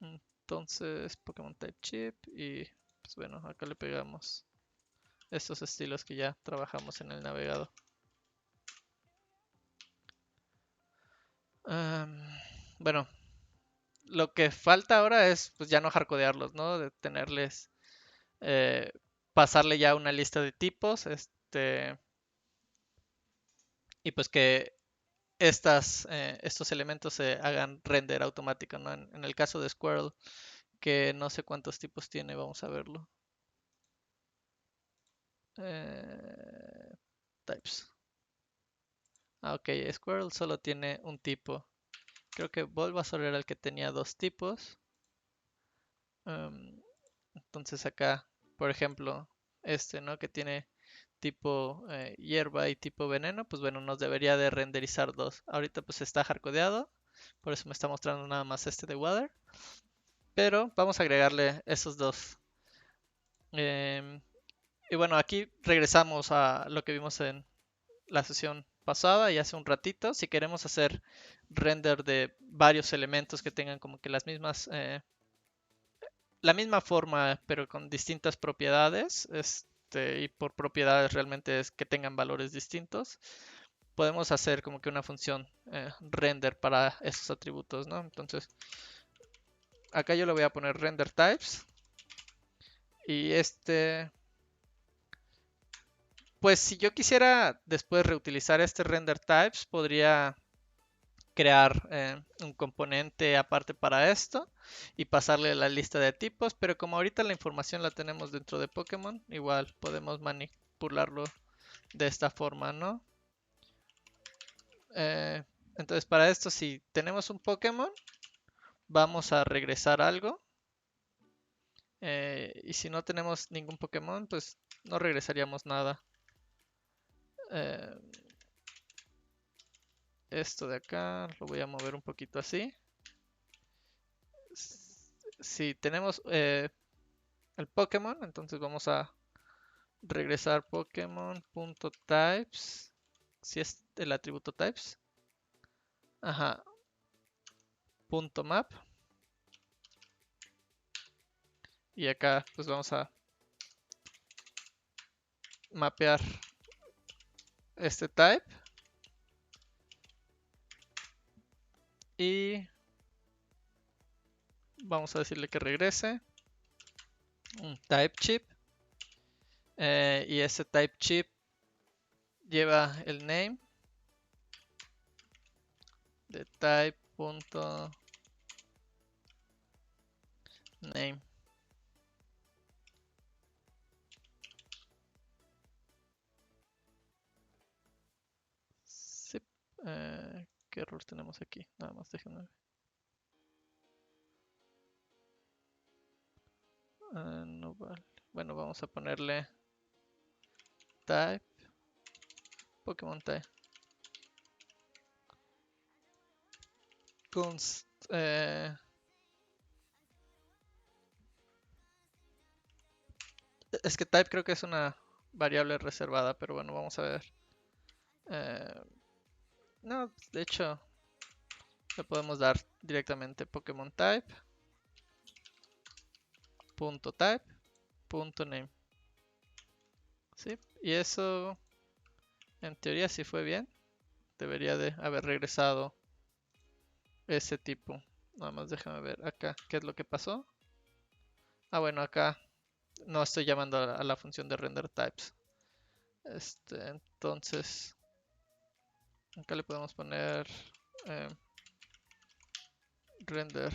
Entonces, Pokémon Type Chip y pues bueno, acá le pegamos estos estilos que ya trabajamos en el navegador. Bueno, lo que falta ahora es pues ya no hardcodearlos, ¿no? De tenerles, eh, pasarle ya una lista de tipos, y pues que estos elementos se hagan render automático, ¿no? En el caso de Squirrel, que no sé cuántos tipos tiene, vamos a verlo. Types. Ok, Squirrel solo tiene un tipo. Creo que Bulbasaur era el que tenía dos tipos. Entonces acá, por ejemplo, ¿no? Que tiene tipo hierba y tipo veneno, pues bueno, nos debería de renderizar dos. Ahorita pues está hardcodeado, por eso me está mostrando nada más este de Water. Pero vamos a agregarle esos dos. Em, y bueno, aquí regresamos a lo que vimos en la sesión pasada y hace un ratito. Si queremos hacer render de varios elementos que tengan como que las mismas, la misma forma, pero con distintas propiedades, y por propiedades realmente es que tengan valores distintos, podemos hacer como que una función render para esos atributos, ¿no? Entonces, acá yo le voy a poner render types y pues si yo quisiera después reutilizar este render types, podría crear un componente aparte para esto y pasarle la lista de tipos, pero como ahorita la información la tenemos dentro de Pokémon, igual podemos manipularlo de esta forma, ¿no? Eh, entonces para esto, si tenemos un Pokémon, vamos a regresar algo. Y si no tenemos ningún Pokémon, pues no regresaríamos nada. Eh, Esto de acá lo voy a mover un poquito así. Si tenemos el Pokémon, entonces vamos a regresar Pokémon.types. Si es el atributo types. Ajá. Punto map. Y acá pues vamos a mapear este type. Y vamos a decirle que regrese un type chip. Y ese type chip lleva el name de type.name. Sí. ¿Qué error tenemos aquí? Nada más déjenme ver. No vale. Bueno, vamos a ponerle type Pokémon type const. Es que type creo que es una variable reservada, pero bueno, vamos a ver. No, de hecho, le podemos dar directamente Pokémon type punto type punto name. ¿Sí? Y eso en teoría sí fue bien. Debería de haber regresado ese tipo. Nada más déjame ver acá qué es lo que pasó. Bueno, acá no estoy llamando a la función de render types. Entonces, acá le podemos poner eh, render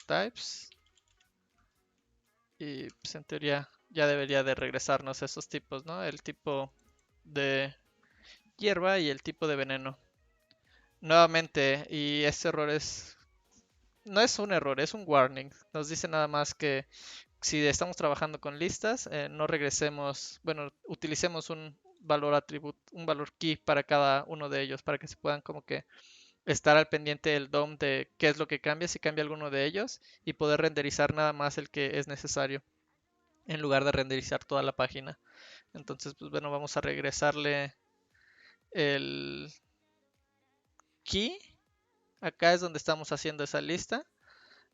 types. Y pues en teoría ya debería de regresarnos esos tipos, ¿no? El tipo de hierba y el tipo de veneno. Nuevamente, y ese error no es un error, es un warning. Nos dice nada más que si estamos trabajando con listas, no regresemos, bueno, utilicemos un valor atributo, un valor key para cada uno de ellos, para que se puedan como que estar al pendiente del DOM de qué es lo que cambia, si cambia alguno de ellos, y poder renderizar nada más el que es necesario, en lugar de renderizar toda la página. Entonces, pues bueno, vamos a regresarle el key. Acá es donde estamos haciendo esa lista.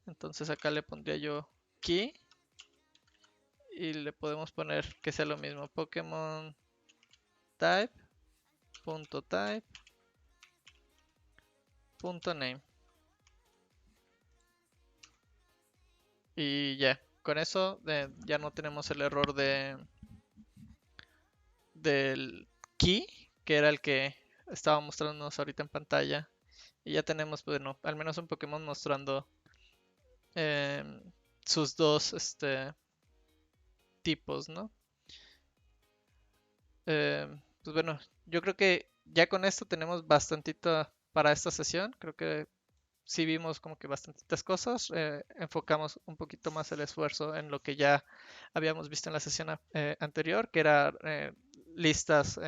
Entonces acá le pondría yo key y le podemos poner que sea lo mismo, Pokémon type punto type punto name. Y ya, con eso ya no tenemos el error del key, que era el que estaba mostrándonos ahorita en pantalla. Y ya tenemos, bueno, al menos un Pokémon mostrando em, sus dos tipos, ¿no? Pues bueno, yo creo que ya con esto tenemos bastantito para esta sesión. Creo que sí vimos como que bastantitas cosas. Enfocamos un poquito más el esfuerzo en lo que ya habíamos visto en la sesión anterior, que era listas,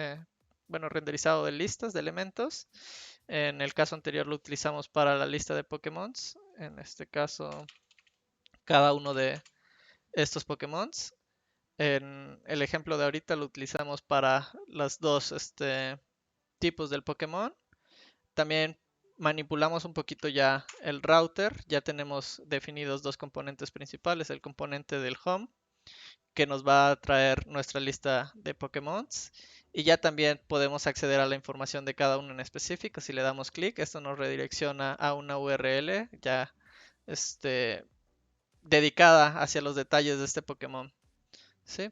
bueno, renderizado de listas de elementos. En el caso anterior lo utilizamos para la lista de Pokémon. En este caso, cada uno de estos Pokémon. En el ejemplo de ahorita lo utilizamos para los dos tipos del Pokémon. También manipulamos un poquito ya el router. Ya tenemos definidos dos componentes principales. El componente del home, que nos va a traer nuestra lista de Pokémon. Y ya también podemos acceder a la información de cada uno en específico. Si le damos clic, esto nos redirecciona a una URL ya dedicada hacia los detalles de este Pokémon. ¿Sí?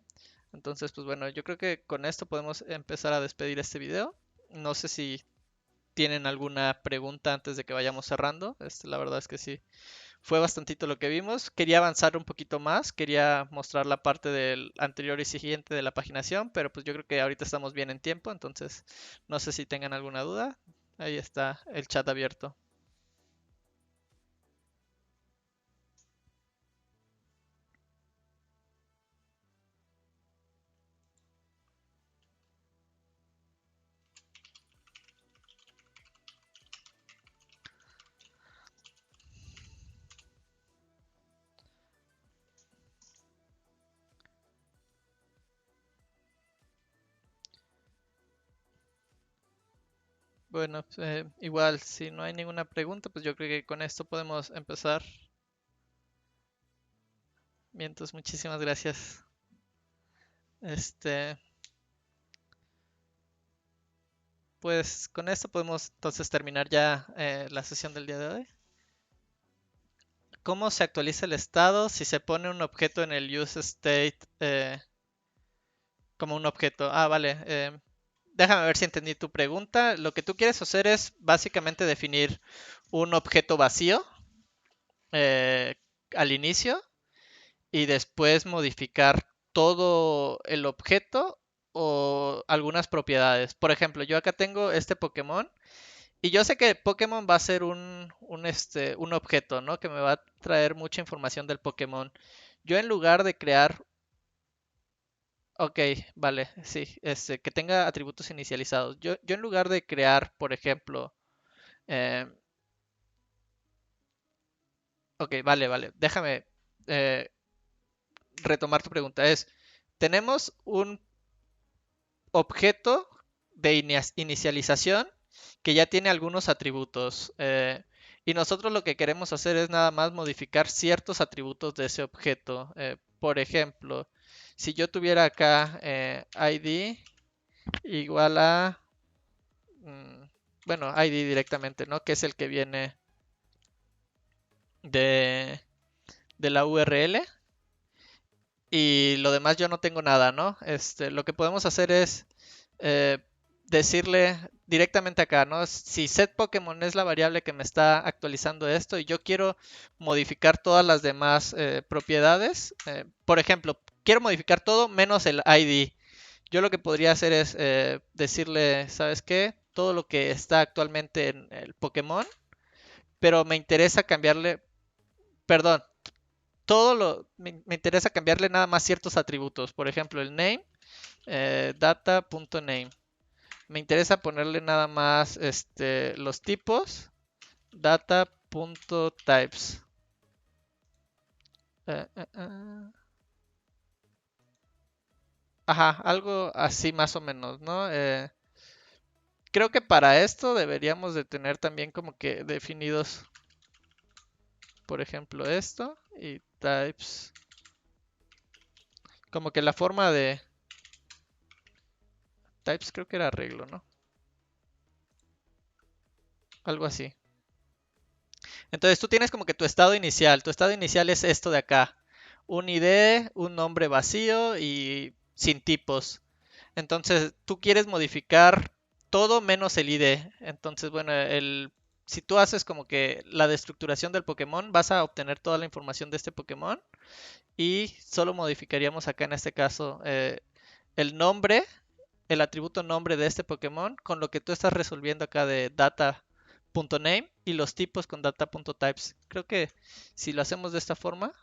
Entonces, pues bueno, yo creo que con esto podemos empezar a despedir este video. No sé si tienen alguna pregunta antes de que vayamos cerrando. La verdad es que sí, fue bastantito lo que vimos. Quería avanzar un poquito más, quería mostrar la parte del anterior y siguiente de la paginación, pero pues yo creo que ahorita estamos bien en tiempo, entonces no sé si tengan alguna duda. Ahí está el chat abierto. Bueno, igual si no hay ninguna pregunta, pues yo creo que con esto podemos empezar. Mientos, muchísimas gracias. Este, pues con esto podemos entonces terminar ya la sesión del día de hoy. ¿Cómo se actualiza el estado si se pone un objeto en el useState como un objeto? Ah, vale. Déjame ver si entendí tu pregunta. Lo que tú quieres hacer es básicamente definir un objeto vacío eh, al inicio y después modificar todo el objeto o algunas propiedades. Por ejemplo, yo acá tengo este Pokémon y yo sé que Pokémon va a ser un objeto, ¿no? Que me va a traer mucha información del Pokémon. Yo en lugar de crear, ok, vale, sí, que tenga atributos inicializados. Yo en lugar de crear, por ejemplo, eh, ok, vale, déjame eh, retomar tu pregunta. Tenemos un objeto de inicialización que ya tiene algunos atributos. Y nosotros lo que queremos hacer es nada más modificar ciertos atributos de ese objeto. Por ejemplo, si yo tuviera acá ID igual a, mm, bueno, ID directamente, ¿no? Que es el que viene de, de la URL. Y lo demás yo no tengo nada, ¿no? Lo que podemos hacer es eh, decirle directamente acá, ¿no? Si setPokémon es la variable que me está actualizando esto y yo quiero modificar todas las demás propiedades, por ejemplo, quiero modificar todo menos el ID. Yo lo que podría hacer es decirle, ¿sabes qué? Todo lo que está actualmente en el Pokémon, pero me interesa cambiarle, perdón, me interesa cambiarle nada más ciertos atributos. Por ejemplo, el name, data.name. Me interesa ponerle nada más los tipos, data.types. Ajá, algo así más o menos, ¿no? Creo que para esto deberíamos de tener también como que definidos, por ejemplo, esto y types. Como que la forma de types creo que era arreglo, ¿no? Algo así. Entonces tú tienes como que tu estado inicial. Tu estado inicial es esto de acá. Un ID, un nombre vacío y sin tipos. Entonces tú quieres modificar todo menos el ID. Entonces, bueno, si tú haces como que la destructuración del Pokémon, vas a obtener toda la información de este Pokémon y solo modificaríamos acá en este caso el nombre, el atributo nombre de este Pokémon con lo que tú estás resolviendo acá de data.name y los tipos con data.types. Creo que si lo hacemos de esta forma,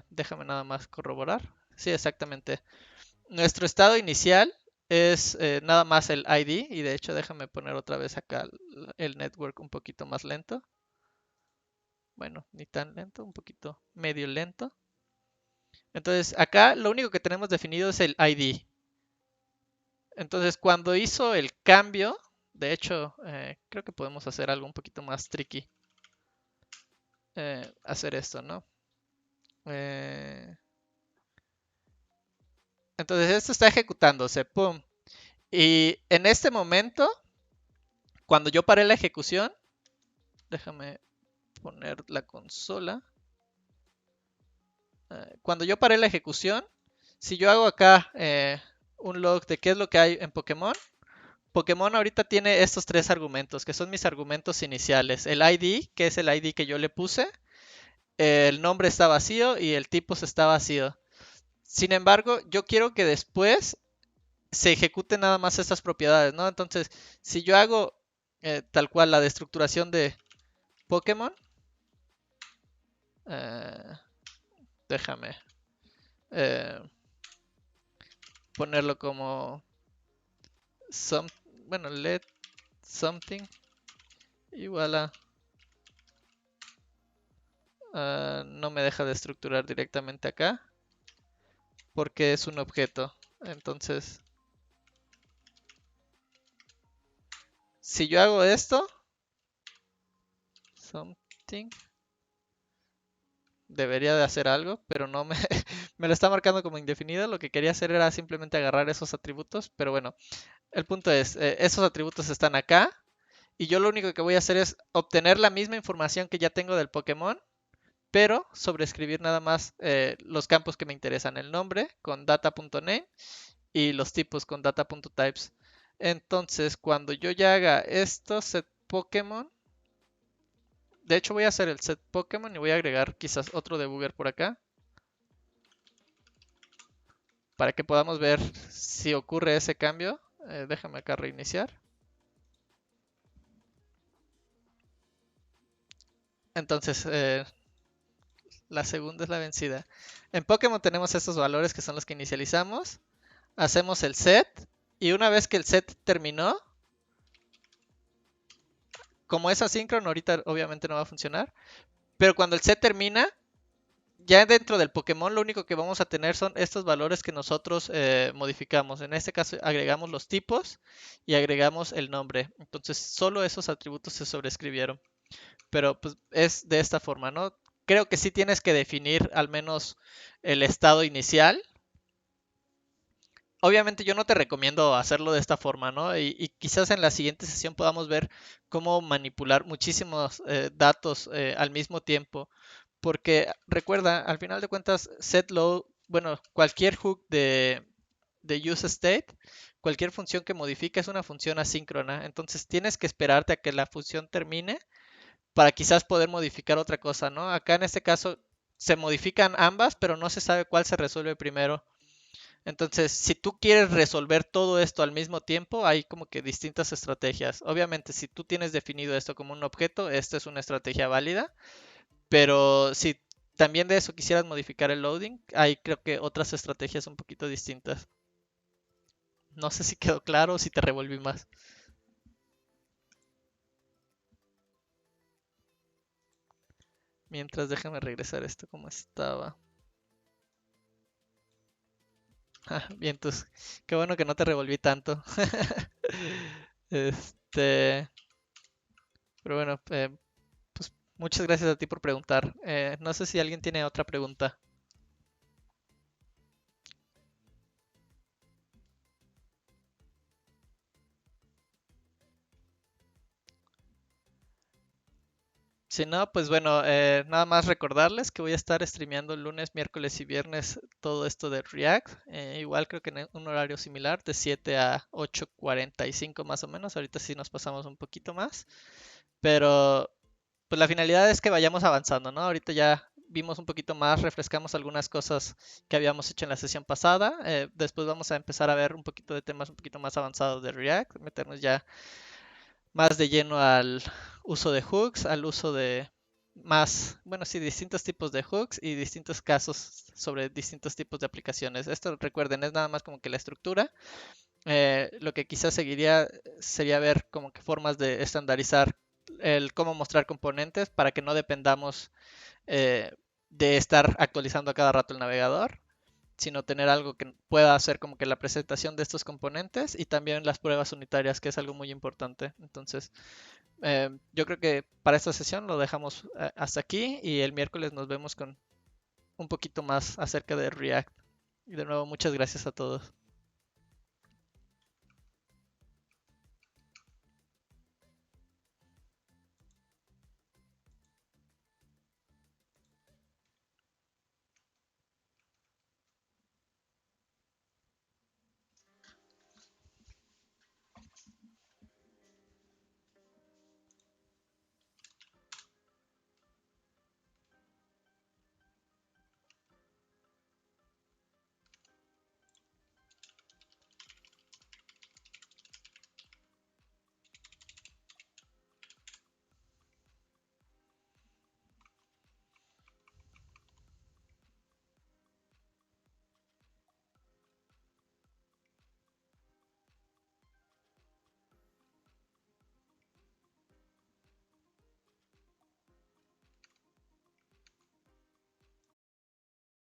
déjame nada más corroborar. Sí, exactamente. Nuestro estado inicial es nada más el ID y de hecho déjame poner otra vez acá el network un poquito más lento. Bueno, ni tan lento, un poquito medio lento. Entonces acá lo único que tenemos definido es el ID. Entonces cuando hizo el cambio, de hecho creo que podemos hacer algo un poquito más tricky. Hacer esto, ¿no? Entonces esto está ejecutándose, ¡pum! Y en este momento, cuando yo paré la ejecución, déjame poner la consola. Cuando yo paré la ejecución, si yo hago acá un log de qué es lo que hay en Pokémon, Pokémon ahorita tiene estos tres argumentos, que son mis argumentos iniciales. El ID, que es el ID que yo le puse, el nombre está vacío y el tipos está vacío. Sin embargo, yo quiero que después se ejecuten nada más estas propiedades, ¿no? Entonces, si yo hago tal cual la destructuración de Pokémon, eh, déjame eh, ponerlo como some, bueno, let something igual a no me deja de estructurar directamente acá porque es un objeto. Entonces, si yo hago esto, something debería de hacer algo, pero no me, me lo está marcando como indefinido. Lo que quería hacer era simplemente agarrar esos atributos, pero bueno, el punto es, esos atributos están acá y yo lo único que voy a hacer es obtener la misma información que ya tengo del Pokémon, pero sobreescribir nada más los campos que me interesan, el nombre con data.name y los tipos con data.types. Entonces, cuando yo ya haga esto, set Pokémon, de hecho voy a hacer el set Pokémon y voy a agregar quizás otro debugger por acá para que podamos ver si ocurre ese cambio. Déjame acá reiniciar. Entonces, la segunda es la vencida. En Pokémon tenemos estos valores que son los que inicializamos. Hacemos el set y una vez que el set terminó, como es asíncrono, ahorita obviamente no va a funcionar, pero cuando el set termina, ya dentro del Pokémon lo único que vamos a tener son estos valores que nosotros modificamos. En este caso agregamos los tipos y agregamos el nombre. Entonces solo esos atributos se sobrescribieron. Pero pues es de esta forma, ¿no? Creo que sí tienes que definir al menos el estado inicial. Obviamente yo no te recomiendo hacerlo de esta forma, ¿no? Y quizás en la siguiente sesión podamos ver cómo manipular muchísimos datos al mismo tiempo. Porque recuerda, al final de cuentas, setLoad, bueno, cualquier hook de useState, cualquier función que modifique es una función asíncrona. Entonces tienes que esperarte a que la función termine para quizás poder modificar otra cosa, ¿no? Acá en este caso se modifican ambas, pero no se sabe cuál se resuelve primero. Entonces, si tú quieres resolver todo esto al mismo tiempo, hay como que distintas estrategias. Obviamente, si tú tienes definido esto como un objeto, esta es una estrategia válida, pero si también de eso quisieras modificar el loading, hay creo que otras estrategias un poquito distintas. No sé si quedó claro o si te revolví más. Mientras déjame regresar esto como estaba. Bien, entonces, qué bueno que no te revolví tanto. Este, pero bueno, pues muchas gracias a ti por preguntar. No sé si alguien tiene otra pregunta. Si no, pues bueno, nada más recordarles que voy a estar streameando lunes, miércoles y viernes todo esto de React. Igual creo que en un horario similar, de 7 a 8:45 más o menos. Ahorita sí nos pasamos un poquito más. Pero pues la finalidad es que vayamos avanzando, ¿no? Ahorita ya vimos un poquito más, refrescamos algunas cosas que habíamos hecho en la sesión pasada. Después vamos a empezar a ver un poquito de temas un poquito más avanzados de React, meternos ya más de lleno al uso de hooks, al uso de más, bueno, sí, distintos tipos de hooks y distintos casos sobre distintos tipos de aplicaciones. Esto recuerden, es nada más como que la estructura. Lo que quizás seguiría sería ver como que formas de estandarizar el cómo mostrar componentes para que no dependamos de estar actualizando a cada rato el navegador, sino tener algo que pueda hacer como que la presentación de estos componentes y también las pruebas unitarias, que es algo muy importante. Entonces, yo creo que para esta sesión lo dejamos hasta aquí y el miércoles nos vemos con un poquito más acerca de React. Y de nuevo, muchas gracias a todos.